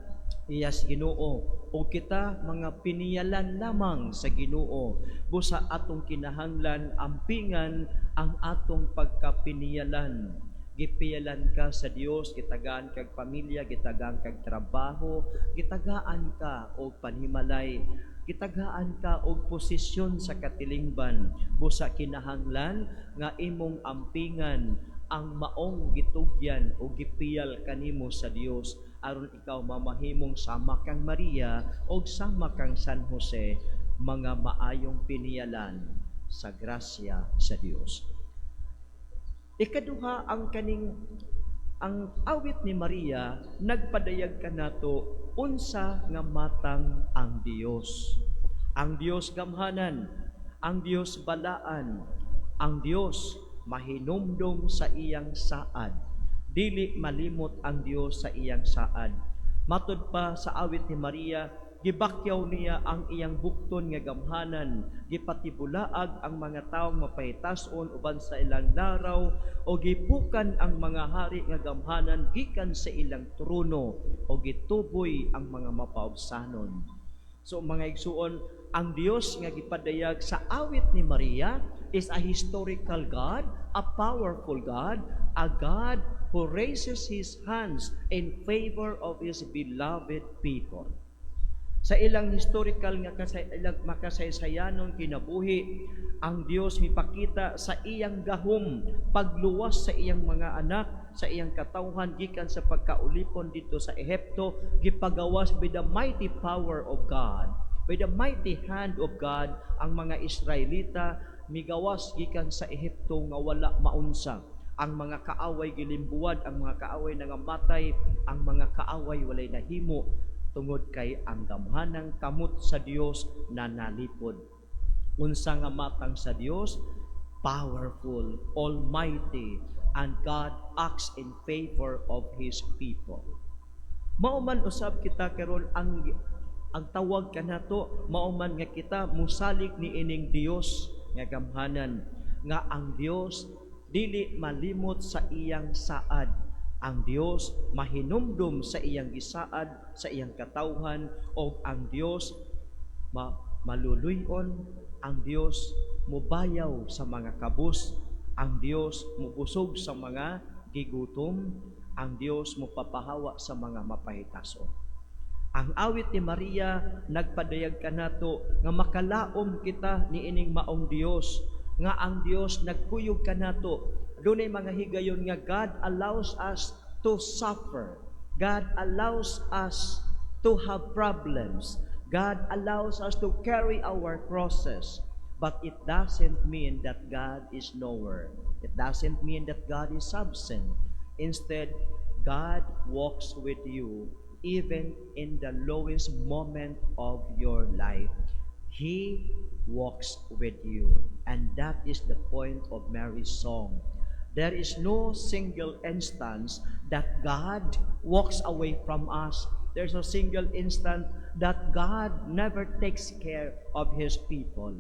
iyas Ginoo o kita mga piniyalan lamang sa Ginoo busa atong kinahanglan ampingan ang atong pagkapiniyalan. Gipiyalan ka sa Dios, gitagaan kag pamilya, gitagaan kag trabaho, gitagaan ka og panhimalay, gitagaan ka og posisyon sa katilingban busa kinahanglan nga imong ampingan ang maong gitugyan o gipiyal kanimo sa Dios aron ikaw mamahimong sama kang Maria o sama kang San Jose, mga maayong piniyalan sa grasya sa Dios. Ikaduha ang awit ni Maria nagpadayag kanato unsa nga matang ang Dios. Ang Dios gamhanan, ang Dios balaan, ang Dios mahinumdom sa iyang saad. Dili malimot ang Dios sa iyang saad. Matud pa sa awit ni Maria, gibakyaw niya ang iyang bukton nga gamhanan, gipatibulaag ang mga taong mapahitason uban sa ilang laraw, o gipukan ang mga hari nga gamhanan gikan sa ilang trono, o gituboy ang mga mapaubsanon. So mga igsuon, ang Dios nga gipadayag sa awit ni Maria is a historical God, a powerful God, a God who raises His hands in favor of His beloved people. Sa ilang historical nga ilang makasaysayanon kinabuhi, ang Dios mipakita sa iyang gahom pagluwas sa iyang mga anak, sa iyang katawhan gikan sa pagkaulipon dito sa Ehipto, gipagawas by the mighty power of God, by the mighty hand of God, ang mga Israelita migawas gikan sa Ehipto nga wala maunsa. Ang mga kaaway gilimbuwad, ang mga kaaway nangamatay, ang mga kaaway walay nahimo tungod kay ang gamhanang kamot sa Dios na nalipod. Unsa nga matang sa Dios? Powerful, almighty, and God acts in favor of His people. Mauman usab kita karon ang tawag kanato, mauman nga kita musalig ni ining Dios nga gamhanan, nga ang Dios dili malimot sa iyang saad. Ang Dios mahinumdum sa iyang gisaad, sa iyang katawhan, o ang Dios maluluyon, ang Dios mubayaw sa mga kabus, ang Dios mubusog sa mga gigutom, ang Dios mupapahawa sa mga mapahitason. Ang awit ni Maria nagpadayag kanato nga makalaom kita ni ining maong Dios, nga ang Dios nagkuyog kanato. Dunay mga higayon nga God allows us to suffer. God allows us to have problems. God allows us to carry our crosses. But it doesn't mean that God is nowhere. It doesn't mean that God is absent. Instead, God walks with you even in the lowest moment of your life. He walks with you. And that is the point of Mary's song. There is no single instance that God walks away from us. There's no single instant that God never takes care of His people.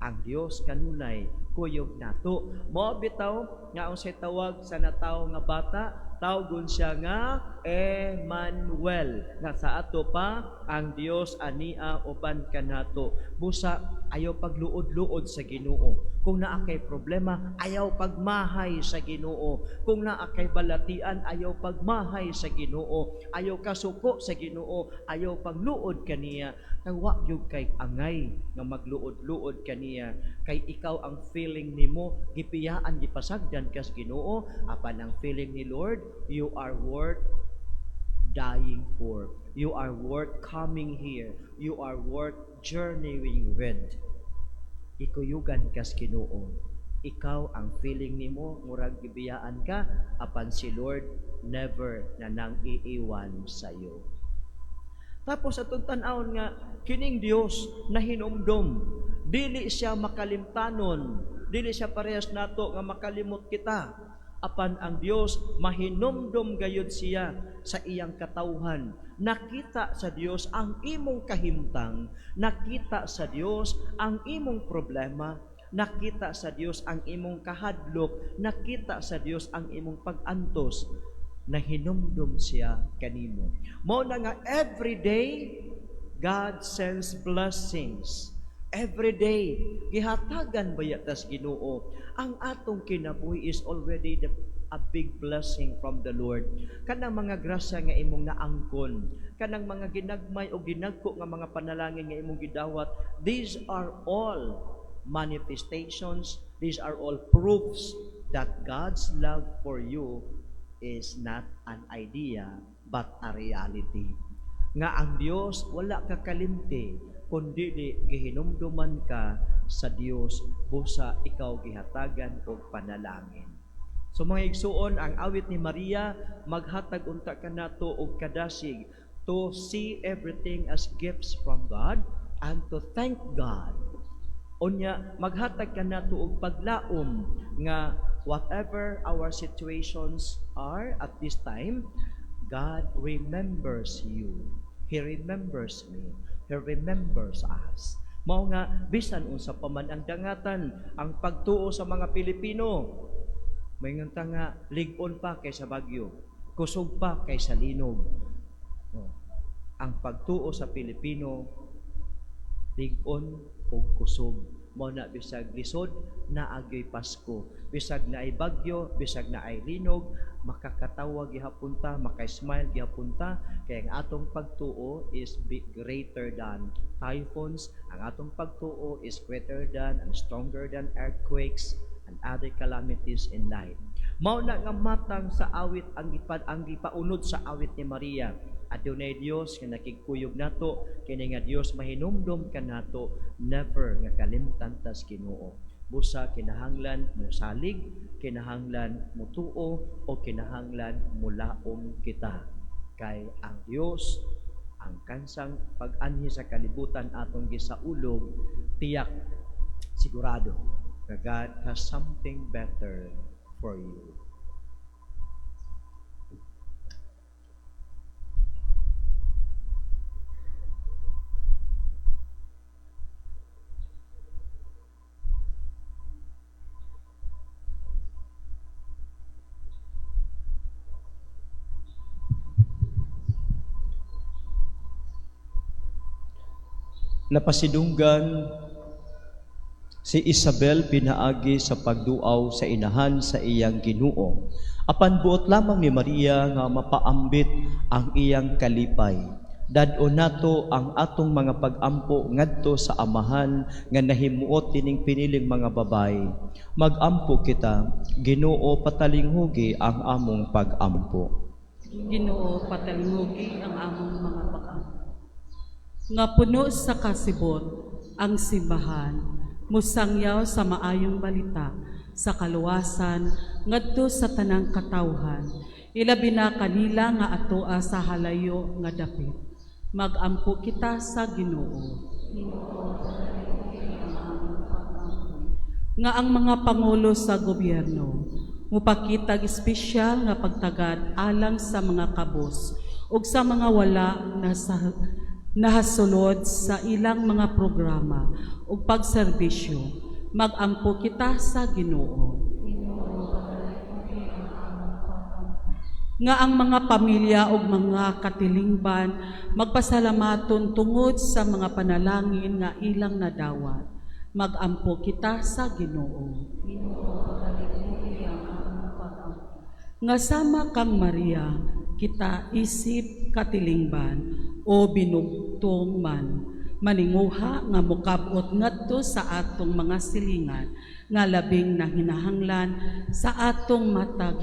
Ang Dios kanunay kuyog nato. Mao bitaw nga unsay tawag sa natawo nga bata, tawgon siya nga Emmanuel. Nga sa ato pa ang Dios ania uban kanato. Busa ayaw pagluod-luod sa Ginoo. Kung naa kay problema, ayaw pagmahay sa Ginoo. Kung naa kay balatian, ayaw pagmahay sa Ginoo. Ayaw kasuko sa Ginoo, ayaw pagluod kaniya. Kay wa gyud kay angay nga magluod-luod kaniya. Kay ikaw ang feeling nimo gipiyaan gipasagdan kas Ginoo, apan ang feeling ni Lord, you are worth dying for. You are worth coming here. You are worth journeying with. Ikuyugan kas Ginoo. Ikaw ang feeling nimo murag gibiyaan ka, apan si Lord never na nang iiwan sa iyo. Tapos atong tan-awon nga kining Dios na hinumdom, dili siya makalimtanon, dili siya parehas nato nga makalimot kita. Apan ang Dios mahinumdom gayud siya sa iyang katawhan. Nakita sa Dios ang imong kahimtang, nakita sa Dios ang imong problema, nakita sa Dios ang imong kahadlok, nakita sa Dios ang imong pag-antos, na hinumdum siya kanimo. Mao na nga every day God sends blessings. Every day gihatagan baya tas Ginoo. Ang atong kinabuhi is already a big blessing from the Lord. Kanang mga grasya nga imong naangkon, kanang mga ginagmay o ginagko nga mga panalangin nga imong gidawat, these are all manifestations, these are all proofs that God's love for you is not an idea but a reality. Nga ang Dios wala ka kalimti kundi gihinumduman ka sa Dios busa ikaw gihatagan og panalangin. So mga igsuon, ang awit ni Maria maghatag unta kanato og kadasig to see everything as gifts from God and to thank God. Unya maghatag kanato og paglaom nga whatever our situations are at this time, God remembers you. He remembers me. He remembers us. Mao nga bisan unsa pa man ang dangatan, ang pagtuo sa mga Pilipino, may nganta nga lig-on pa kaysa bagyo, kusog pa kaysa linog. Ang pagtuo sa Pilipino, lig-on o kusog. Mao na bisag lisod na agyoy Pasko. Bisag na ay bagyo, bisag na ay linog, makakatawa gihapon ta, maka-smile gihapon ta, kay ang atong pagtuo is greater than typhoons, ang atong pagtuo is greater than and stronger than earthquakes and other calamities in life. Mao na nga matang sa awit ang gipaunod sa awit ni Maria. Adunay Dios nga nakigkuyog nato, kini nga Dios mahinumdom kanato, never nga kalimtan tas Ginoo. Busa kinahanglan mo salig, kinahanglan mo tuo, o kinahanglan mulaom kita. Kay ang Dios, ang kansang pag-anhi sa kalibutan atong gisaulog, tiyak, sigurado, na God has something better for you. Napasidunggan si Isabel pinaagi sa pagduaw sa inahan sa iyang Ginoo. Apan buot lamang ni Maria nga mapaambit ang iyang kalipay. Dadon nato ang atong mga pag-ampo ngadto sa amahan nga nahimuot kining piniling mga babay. Mag-ampo kita, Ginoo, patalinghugi ang among pag-ampo. Ginoo, patalinghugi ang among mga pag-ampo. Nga puno sa kasibot ang simbahan, musangyaw sa maayong balita, sa kaluwasan, ngadto sa tanang katawhan, ilabi na kanila nga atoa sa halayo nga dapit. Mag-ampo kita sa Ginoo. Nga ang mga pangulo sa gobyerno, mupakitag espesyal nga pagtagad alang sa mga kabos ug sa mga wala nahasulod sa ilang mga programa ug pagserbisyo. Mag-ampo kita sa Ginoo. Nga ang mga pamilya ug mga katilingban magpasalamaton tungod sa mga panalangin nga ilang nadawat. Mag-ampo kita sa Ginoo. Nga sama kang Maria, kita isip katilingban o binugtong man, maninguha nga mukabot ngadto sa atong mga silingan nga labing nahinahanglan sa atong matag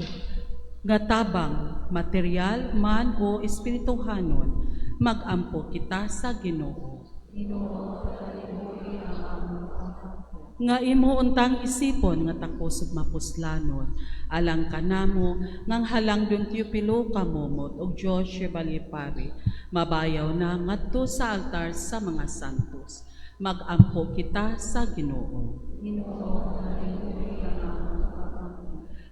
nga tabang material man o espirituhanon. Mag-ampo kita sa Ginoo. Nga imo untang isipon nga takos ug mapuslanon alang kanamo ngang halang dun Teopilo kamomot og Diyos Chevalier Pari mabayaw na ngadto sa altar sa mga santos. Mag-ampo kita sa Ginoo.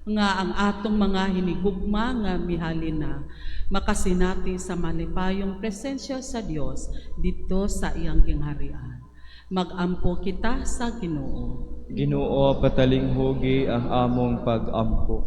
Nga ang atong mga hinigugma nga mihalina makasinati sa malipayong presensya sa Dios dito sa iyang gingharian. Mag-ampo kita sa Ginoo. Ginoo, patalinghugi ang among pag-ampo.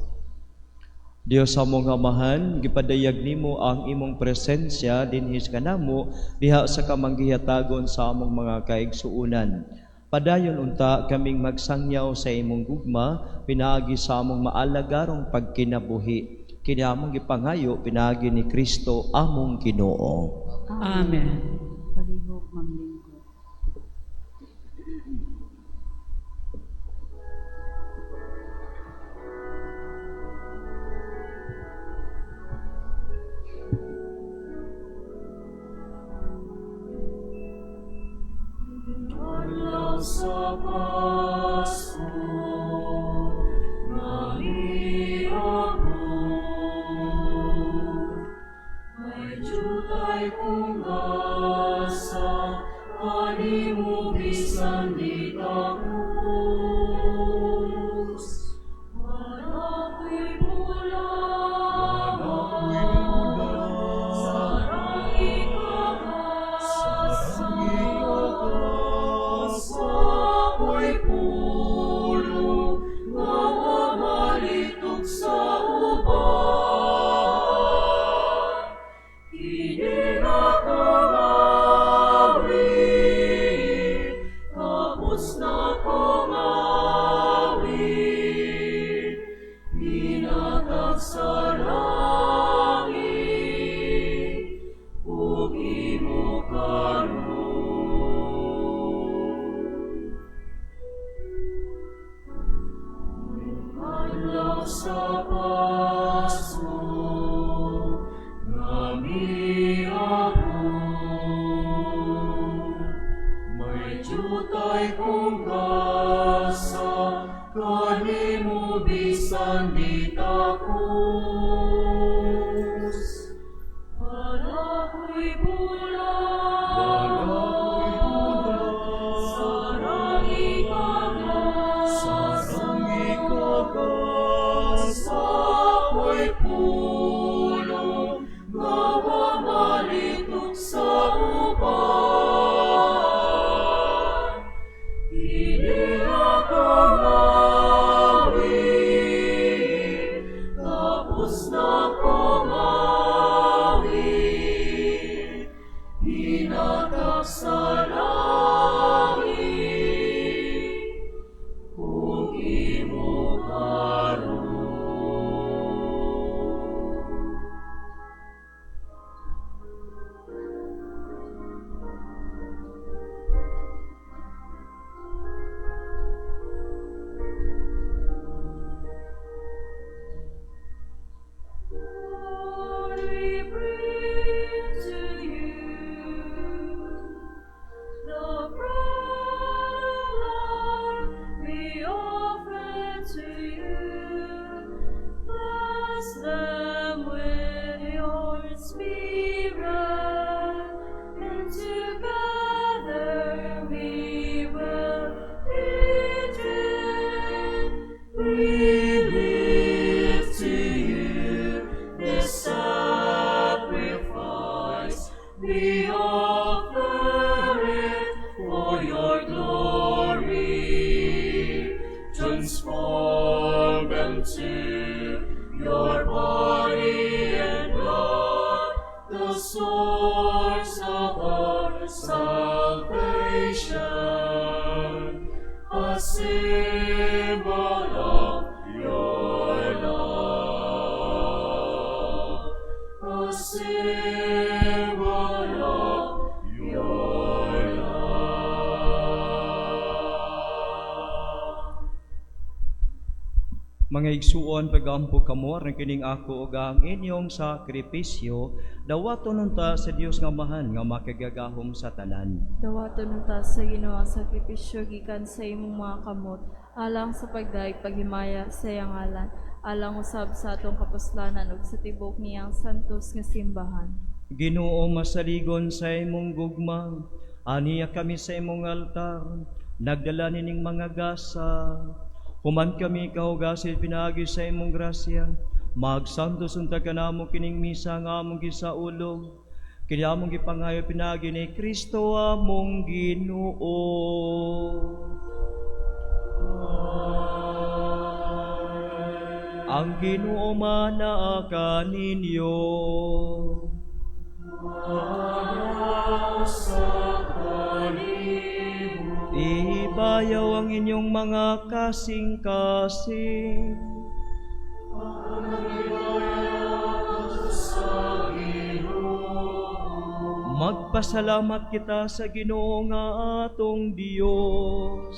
Dios among amahan, gipadayag nimo ang imong presensya dinhi kanamo diha sa kamanggihatagon sa among mga kaigsuunan. Padayon unta kaming magsangyaw sa imong gugma pinaagi sa among maalagarong pagkinabuhi. Kini among gipangayo pinaagi ni Kristo among Ginoo. Amen. Palihog manglingkod. Adlaw sa Pasko, nga iabot, may jutay kong gasa, kanimo bisan di tapos. Wanakoy bulan, sarang ikagas, ako'y pulo, nga malitog sa uban. Kini nga We offer it for your glory. Transform them to your body and blood, the source of our salvation, a symbol of your love, a symbol of your love. Mga igsuon, pagampo kamo, aron kining ako ug ang inyong sakripisyo, dawaton nunta sa Dios nga Amahan nga makagagahom sa tanan. Dawaton nunta sa Ginoo ang sakripisyo gikan sa imong mga kamot, alang sa pagdaig paghimaya sa iyang ngalan, alang usab sa atong kapuslanan ug sa tibok niyang santos nga simbahan. Ginoo, masaligon sa imong gugma, aniya kami sa imong altar, nagdala nining mga gasa. Human kami kahugasin pinaagi sa imong grasya, magsantos unta kanamo kining misa nga among gisaulog, kini among gipangayo pinaagi ni Kristo among Ginoo. Ang Ginoo manaa kaninyo. Ibayaw ang inyong mga kasing-kasing. Magpasalamat kita sa Ginoo nga atong Dios.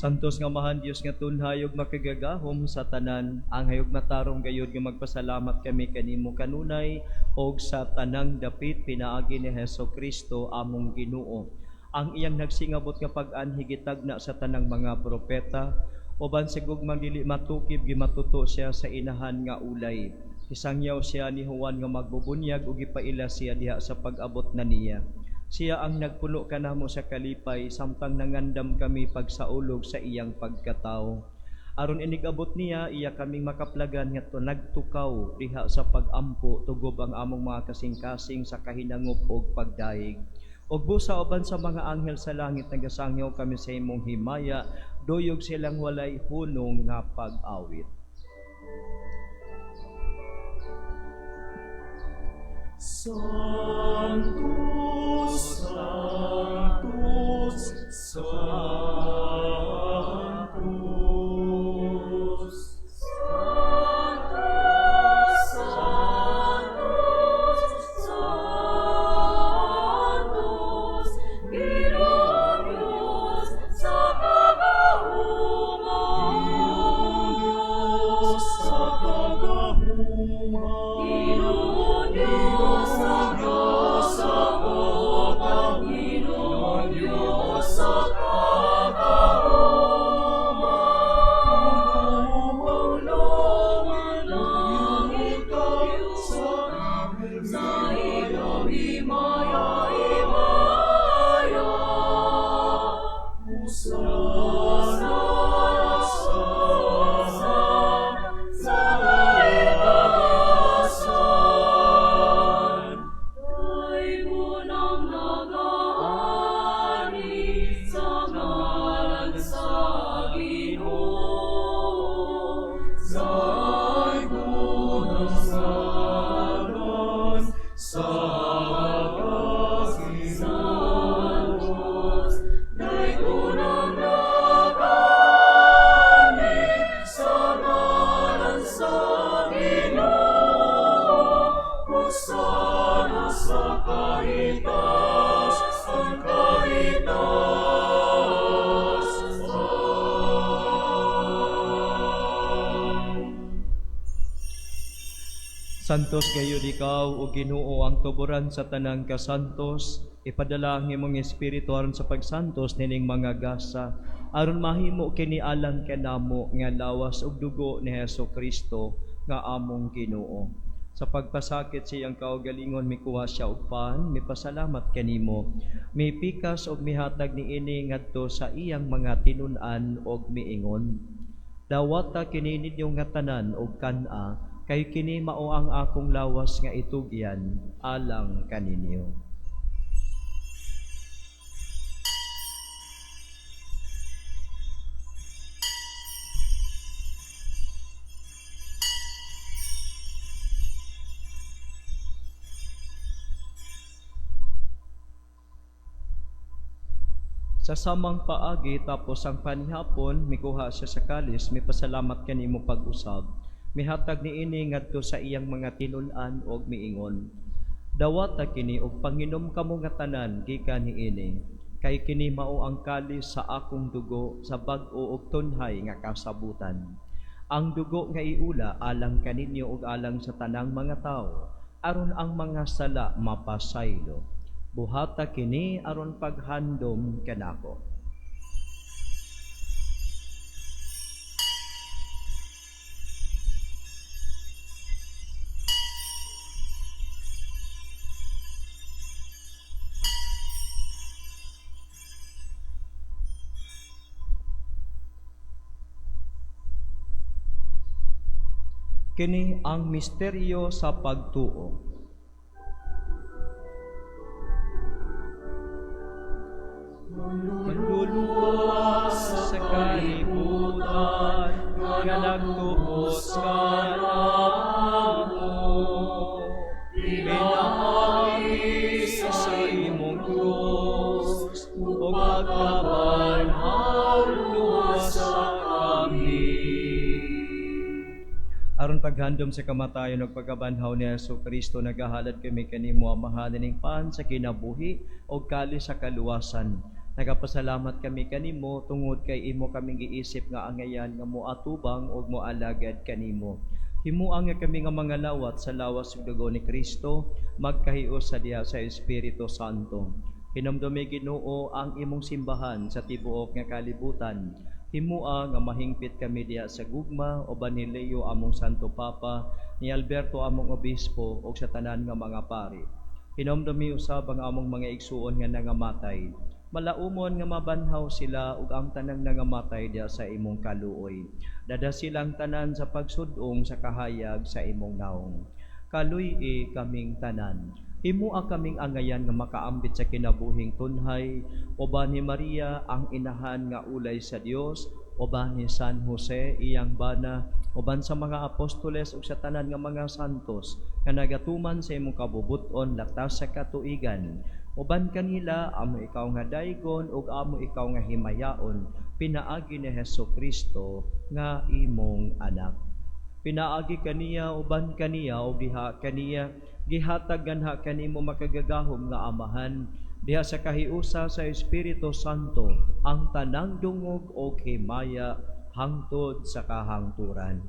Santos nga Amahan Dios nga tunhayog makagagahom sa tanan, ang hayog matarong gayud nga magpasalamat kami kanimo kanunay og sa tanang dapit pinaagi ni Hesukristo among Ginoo. Ang iyang nagsingabot nga pag-anhi gitagna sa tanang mga propeta, uban sa gugmang dili matukib gimatuto siya sa inahan nga ulay. Isangyaw siya ni Juan nga magbubunyag ug gipaila siya diha sa pag-abot na niya. Siya ang nagpuno kanamo sa kalipay, samtang nangandam kami pagsaulog sa iyang pagkatao. Aron inigabot niya, iya kaming makaplagan nga nagtukaw diha sa pag-ampo, tugob ang among mga kasing-kasing sa kahinangop og pagdaig. Og busa uban sa mga anghel sa langit, nagasangyaw kami sa imong himaya, doyog silang walay hunong nga pag-awit. Sanctus, Sanctus, Sanctus. Sanctus, Sanctus, Sanctus. Ginoo Diyos sa kagahuman. Ginoo Diyos sa kagahuman. Ginoo Diyos sa kasagutan. Ginoo Diyos sa kagahuman. Panglaman langit kayo sa iyong himaya-himaya. Usana sa itasan. Kay unang nagaani sa ngalan sa Ginoo. Sa unang ngalan sa Santos. Kay unang nagaani sa ngalan sa Ginoo. Usana sa kaitas, ang kaitas. Santos gayud ikaw o Ginoo ang tuburan sa tanang kasantos, ipadala ang imong espiritu aron sa pagsantos nining mga gasa, aron mahimo kini alang kanamo nga lawas ug dugo ni Hesukristo nga among Ginoo. Sa pagpasakit sa iyang kaugalingon, mikuha siya og pan, mipasalamat kanimo, mipikas og mihatag niini ngadto sa iyang mga tinun-an og miingon. Dawata kini ninyo nga tanan og kana, kay kini mao ang akong lawas nga itugyan alang kaninyo. Sa samang paagi tapos ang panihapon mikuha siya sa kalis, may pasalamat kanimo pag-usab. Mihatag niini ngadto sa iyang mga tinul-an og miingon. Dawata kini og panginom kamo nga tanan gikan niini. Kay kini mao ang kalis sa akong dugo sa bag-o og tunhay nga kasabutan. Ang dugo nga iula alang kaninyo ug alang sa tanang mga tawo aron ang mga sala mapasaylo. Buhata kini aron paghandom kanako. Kini ang misteryo sa pagtuo. Manluluwas sa kalibutan nga nagtubos ka namo. Pinahagi sa imong krus ug pagkabanhaw luwas sa kami. Aron paghandom sa kamatayon ug pagkabanhaw ni Jesucristo, nagahalad kami kanimo amahan ning paan sa kinabuhi ug kalis sa kaluwasan. Nagapasalamat kami kanimo tungod kay imo kaming giisip nga angayan nga moatubang ug moalagad kanimo. Himuang nga kami nga mga lawat sa lawas ug dugo ni Kristo, magkahios sa diha sa Espiritu Santo. Hinumdumi Ginoo ang imong simbahan sa tibuok nga kalibutan. Himua nga mahingpit kami diha sa gugma o ni Leo among Santo Papa, ni Alberto among obispo ug sa tanan nga mga pari. Hinumdumi usab ang among mga igsuon nga nangamatay. Malaumon nga mabanhaw sila ug ang tanang nangamatay diha sa imong kaluoy. Dada silang tanan sa pagsudong sa kahayag sa imong naong. Kaluy-i kaming tanan. Himua kaming angayan nga makaambit sa kinabuhing tunhay, oban ni Maria ang inahan nga ulay sa Dios, oban ni San Jose iyang bana, oban sa mga apostoles ug sa tanan nga mga santos nga nagatuman sa imong kabubuton latas sa katuigan. Uban kanila amo ikaw nga daygon ug amo ikaw nga himayaon, pinaagi ni Jesucristo nga imong anak. Pinaagi kaniya uban kaniya ug diha kaniya gihatag ganha kanimo makagagahom nga amahan, diha sa kahiusa sa Espiritu Santo ang tanang dungog o himaya hangtod sa kahangturan.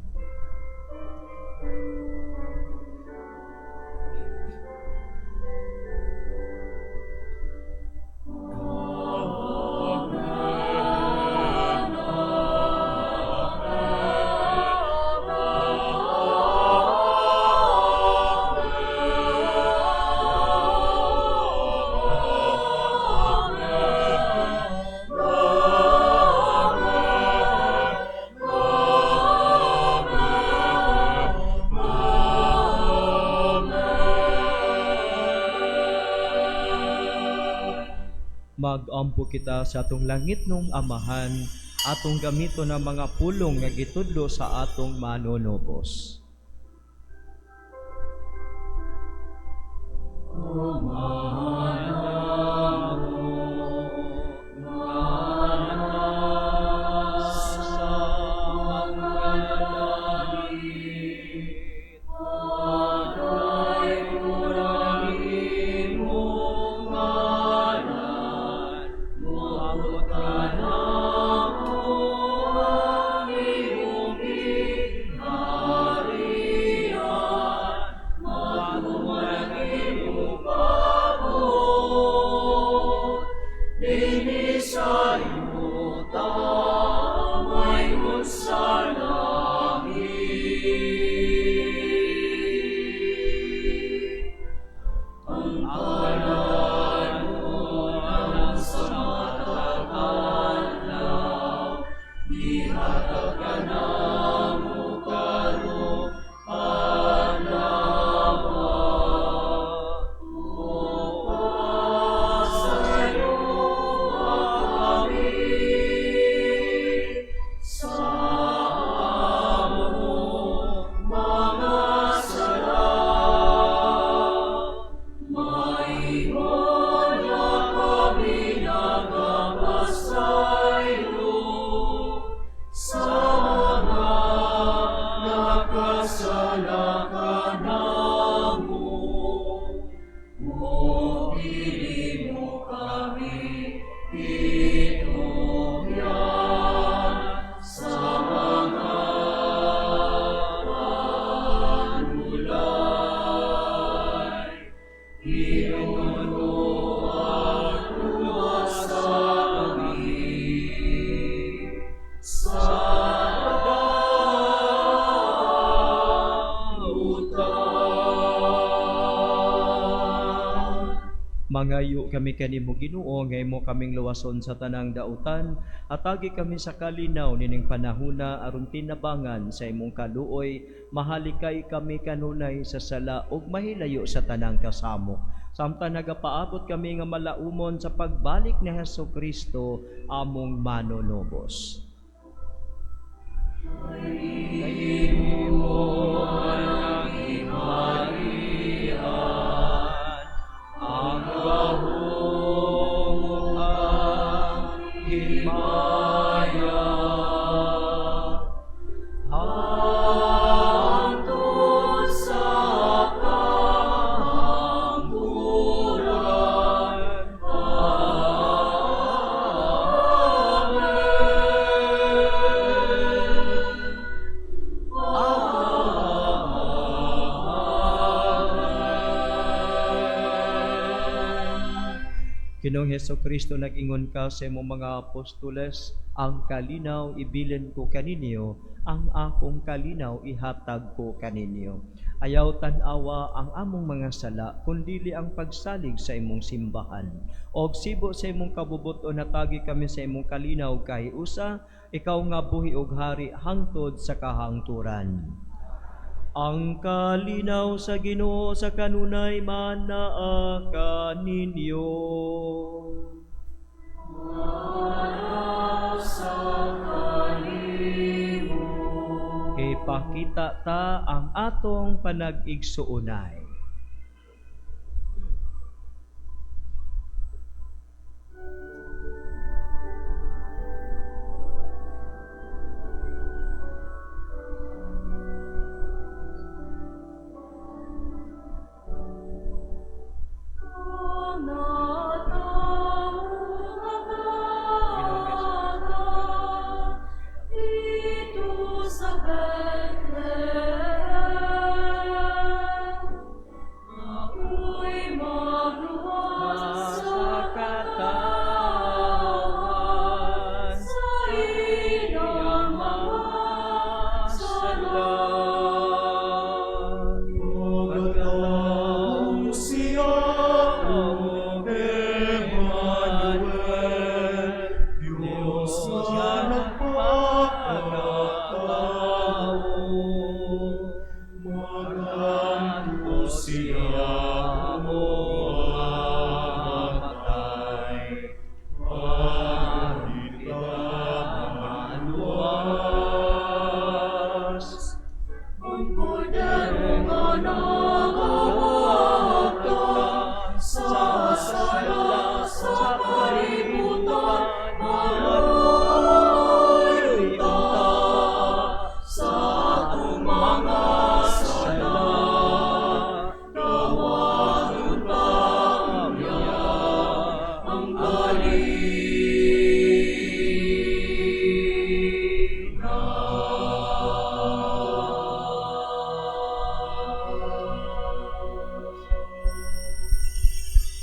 Magampo kita sa atong langit nung amahan, atong gamito na mga pulong nga gitudlo sa atong manunubos. Maria, Mangayo kami kanimo Ginoo, nga imo kaming luwason sa tanang dautan, atagi kami sa kalinaw nining panahuna aron tinabangan sa imong kaluoy, mahalikay kami kanunay sa sala ug mahilayo sa tanang kasamo. Samtang nagapaabot kami nga malaumon sa pagbalik ni Hesukristo among manunubos. Ang lahong ang himaya, hangtod sa kahangguran. Ginoong Hesukristo, nag-ingon ka sa imong mga apostoles, ang kalinaw ibilin ko kaninyo, ang akong kalinaw ihatag ko kaninyo. Ayaw tan-awa ang among mga sala, kundili ang pagsalig sa imong simbahan. Og sibo sa imong kabubuton natagi kami sa imong kalinaw kay usa, ikaw nga buhi og hari hangtod sa kahangturan. Ang kalinaw sa Ginoo sa kanunay manaa kaninyo. Ipakita ta ang atong panag-igsuunay.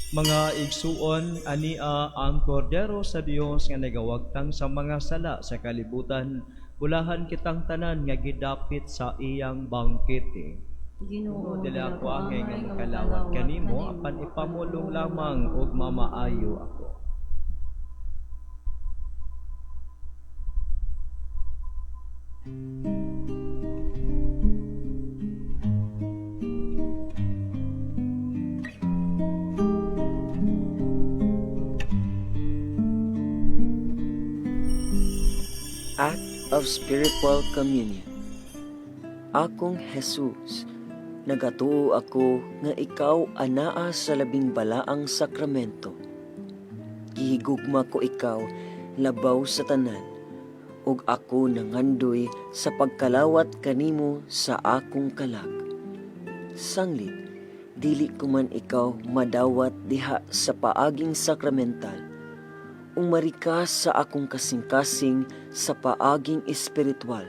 Mga igsuon, ania ang kordero sa Dios nga nagawagtang sa mga sala sa kalibutan, bulahan kitang tanan nga gidapit sa iyang bangkete. Ginoo, Dili ako angay nga makalawat kanimo, apan ipamulong lamang og mamaayo ako. Act of Spiritual Communion. Akong Jesus, nagatuo ako nga ikaw anaa sa labing balaang sakramento. Gihigugma ko ikaw labaw sa tanan, ug ako nangandoy sa pagkalawat kanimo sa akong kalag. Sanglit, dili ko man ikaw madawat diha sa paaging sakramental, umarikas sa akong kasing-kasing sa paaging espiritual.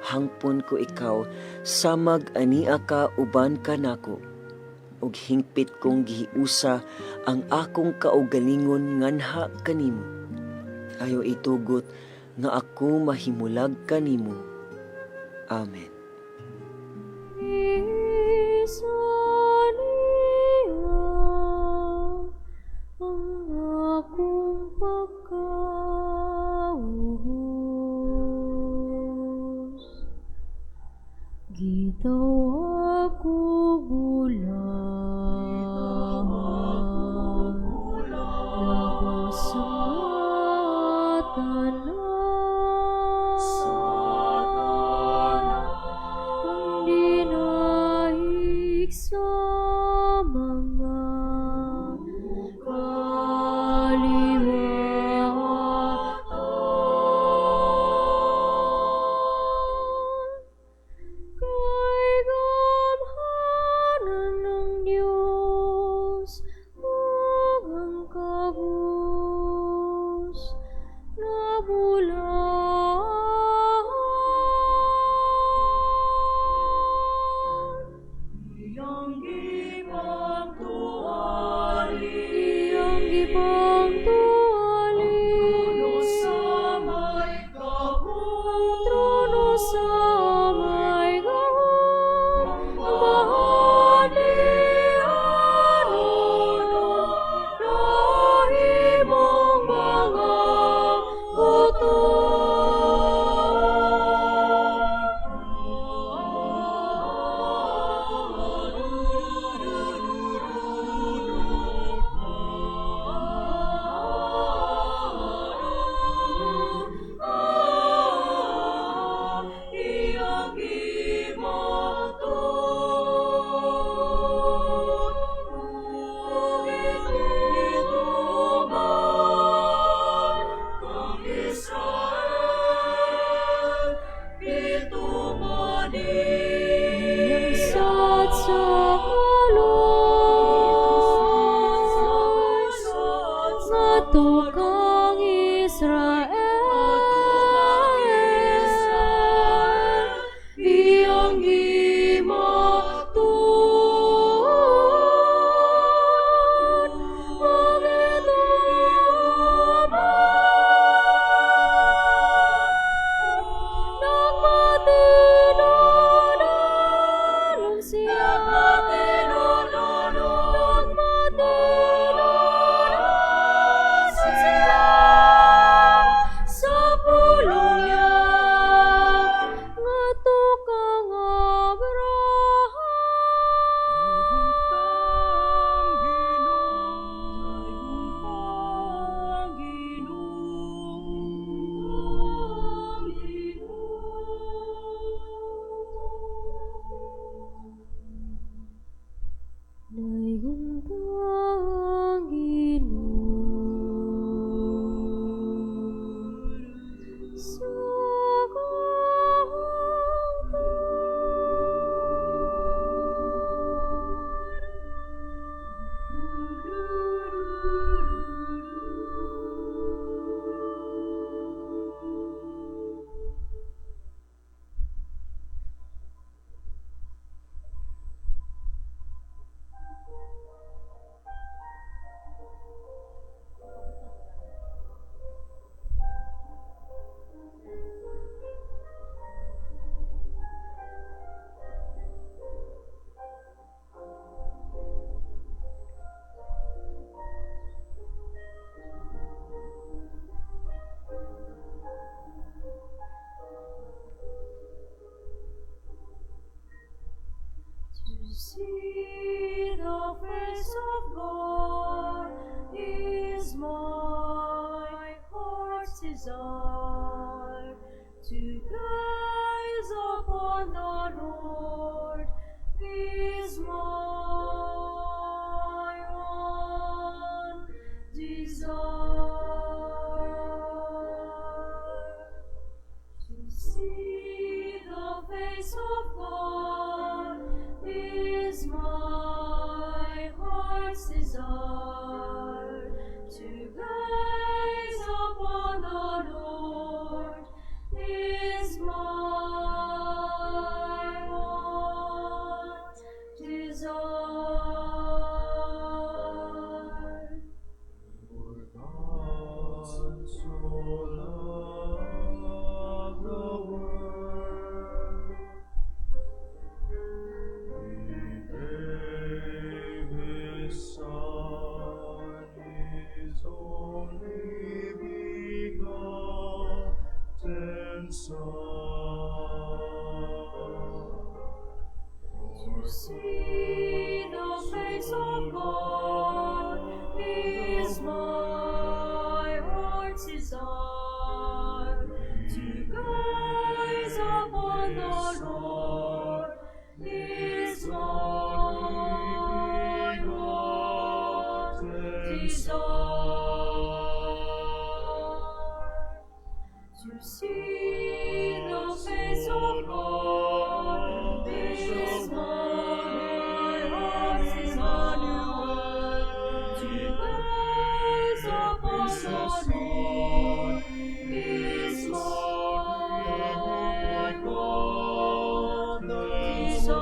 Hangpon ko ikaw samag ania ka uban kanako, ug hingpit kong gihiusa ang akong kaugalingon nganha kanimo. Ayo itugot nga ako mahimulag kanimo. Amen. Gitawag ko bulan, labas sa tanan, hindi naik sa mga kaliwatan. Kay gamhanan ng Diyos, ug ang kabus na bulan. Iyang gipagtuali, Iyang gipagtuali, trono sa may kahon, trono sa may kahon, mahalian nahimong mga iyang gipagtuon, kang Israel, pitumani. Iyang sat sa kalooy, sa tukang Israel, iyang gimatuon, nang matinanan siya, nang matinanan siya, sa pulong niya, nga tukang Naiguntang Ginoo, sa To see the face of God is my heart's desire. To gaze upon the Lord is my one desire. To see the face of God is my heart's desire. To gaze upon the Lord is my one desire. For God so loved the world, He gave His Son, His only begotten Son, See the face of God is my heart's desire, to gaze upon the Lord is my heart's desire. To see the face of God is my heart's desire. To gaze upon the Lord is my heart's desire.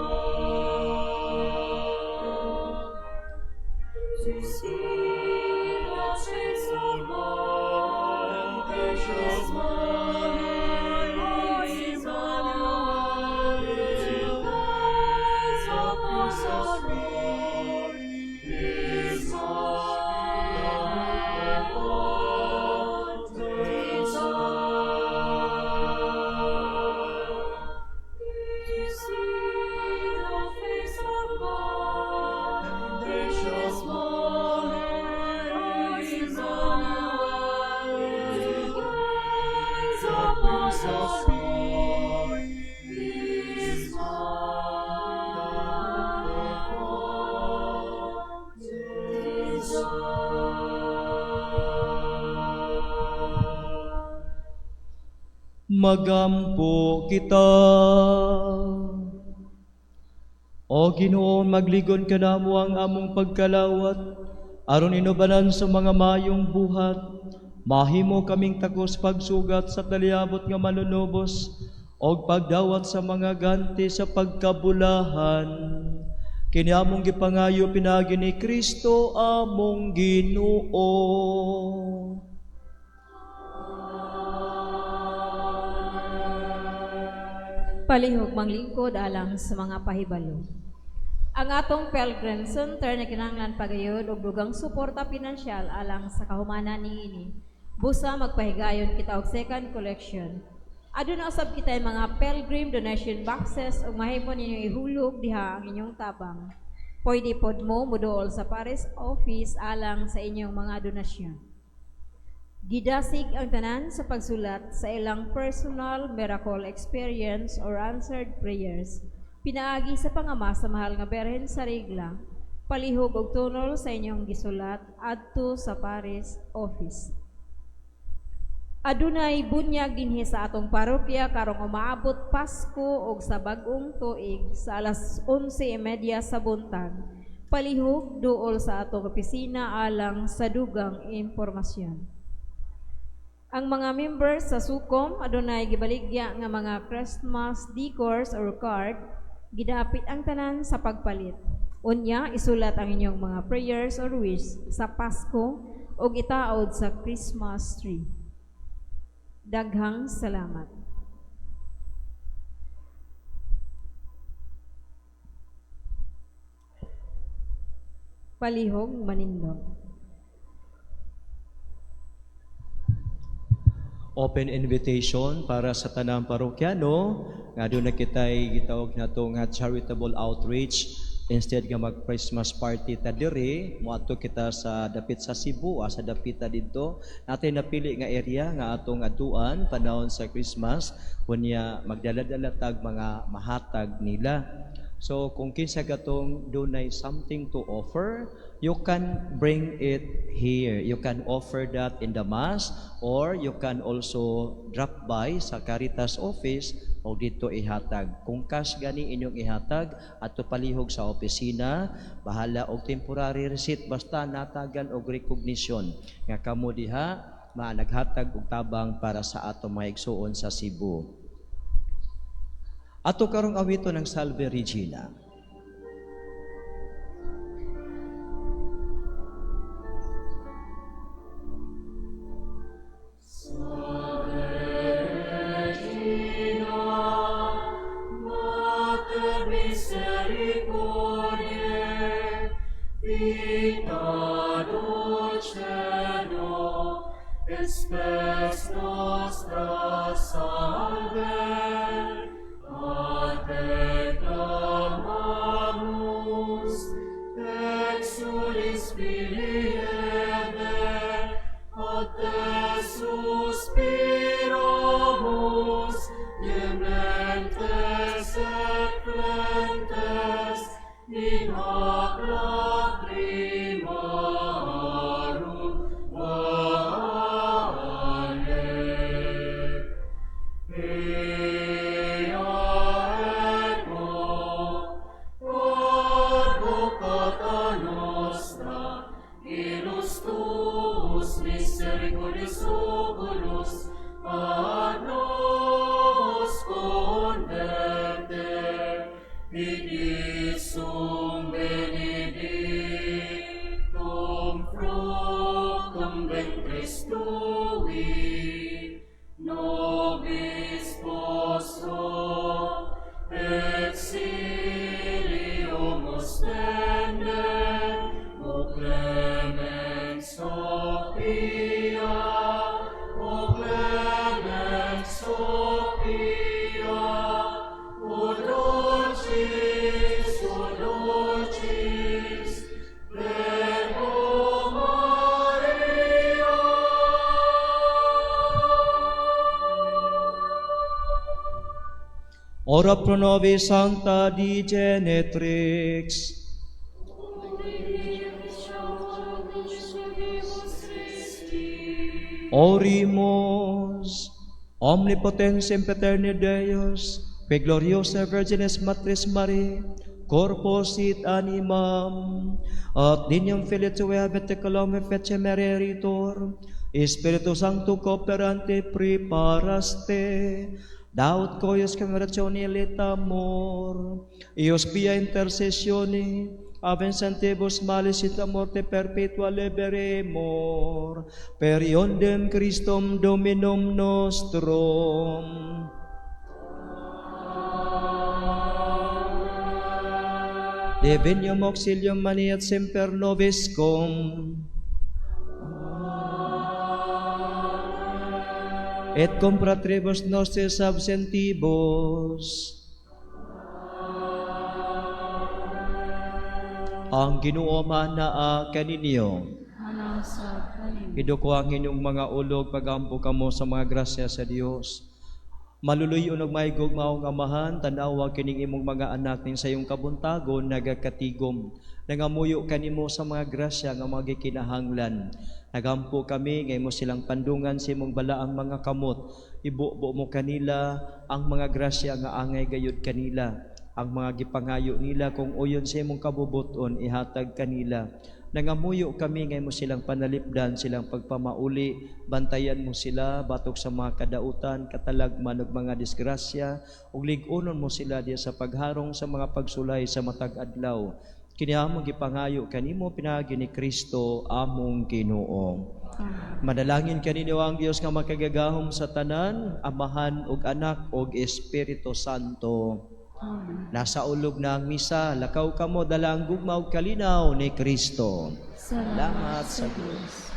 To see the face of God is my heart's desire. To gaze upon the Lord is my heart's desire. To see the face of God is my heart's desire. To gaze upon the Lord is my heart's desire. Magampo kita. O Ginoon, magligon ka namo ang among pagkalawat, aron inubanan sa mga mayong buhat, mahimo kaming takos pagsugat sa taliabot nga manunubos, o pagdawat sa mga ganti sa pagkabulahan. Kini among gipangayo pinagi ni Kristo among Ginoo. Palihog manglingkod alang sa mga pahibalo. Ang atong Pilgrim Center na kinahanglan pagayod og dugang suporta pinansyal alang sa kahumanan niini. Busa magpahigayon kita og second collection. Aduna usab kita yung mga pilgrim donation boxes ug mahimo ninyo ihulog diha ang inyong tabang. Pwede pod mo muduol sa Paris office alang sa inyong mga donasyon. Gidasig ang tanan sa pagsulat sa ilang personal miracle experience or answered prayers. Pinaagi sa pangama sa mahal nga Berhen sa Regla, palihog og tunol sa inyong gisulat adto sa Paris office. Adunay bunyag dinhi sa atong parokya karong umaabot Pasko ug sa bag-ong tuig sa alas 11:30 sa buntag. Palihog duol sa atong opisina alang sa dugang impormasyon. Ang mga members sa Sukom adunay gibaligya nga mga Christmas decors or card, gidapit ang tanan sa pagpalit. Unya, isulat ang inyong mga prayers or wish sa Pasko o itaod sa Christmas tree. Daghang salamat. Palihog manindog. Open invitation para sa tanang parokyano nga doon na kita'y gitawag na ito nga charitable outreach. Instead nga mag-Christmas party ta dire, moadto kita sa dapit sa Cebu, sa dapita dito. Natin napili nga area nga atong aduan panahon sa Christmas, kunya magdala-dala tag mga mahatag nila. So kung kinsa gatong dunay something to offer, you can bring it here. You can offer that in the mass or you can also drop by sa Caritas office o dito ihatag. Kung cash gani inyong ihatag ato palihog sa opisina, bahala og temporary receipt basta natagan og recognition nga kamo diha naghatag og tabang para sa atong mga igsuon sa Cebu. Ato karong awito ng Salve Regina. Spes nostra salve, ad declamare. converter, et sum benedictum fructum ventris tui, nobis posto exilium ostende, o clemens Sophia, o clemens Sophia, o dulcis, Verbo Maria. Ora pro nobis Sancta Dei Genetrix. Orimos, omnipotens impeterne Deus, que gloriosa Virginis Matris Maria, corpus et animam, at ninium filitue habitaculum fece mereritor, Spiritu Sancto cooperante preparaste, daut coius cameratione letamor, ios pia intercessione, avensantibus malis et a morte perpetua liberemor, per iondem Christum Dominum nostrum. Divinium auxilium maniat semper nobiscum, et cum fratribus nostris absentibus, ang Ginoo manaa kaninyo. Manasab kanin. Iduko ang inyong mga ulog, pagampo kamo sa mga grasya sa Dios. Maluluy unog maigog maong amahan, tanawa kining imong mga anak ning sayong kabuntagon nagakatigom. Nangamuyo kanimo sa mga grasya nga mga gikinahanglan. Nagampo kami ngay mo silang pandungan sa imong balaang mga kamot. Ibubo mo kanila ang mga grasya nga angay gayud kanila. Ang mga gipangayo nila kung uyon sa imong kabubuton ihatag kanila. Nangamuyo kami ngay mo silang panalipdan, silang pagpamauli, bantayan mo sila batok sa mga kadautan, katalagman ug mga disgrasya, ug lig-unon mo sila diya sa pagharong sa mga pagsulay sa matag adlaw. Kini among gipangayo kanimo pinagi ni Kristo among Ginoo. Madalangin kanino ang Dios nga makagagahom sa tanan, Amahan ug Anak ug Espiritu Santo. Nasa ulog na ang misa, lakaw kamo dalang gugma ug kalinaw ni Kristo. Salamat sa Dios.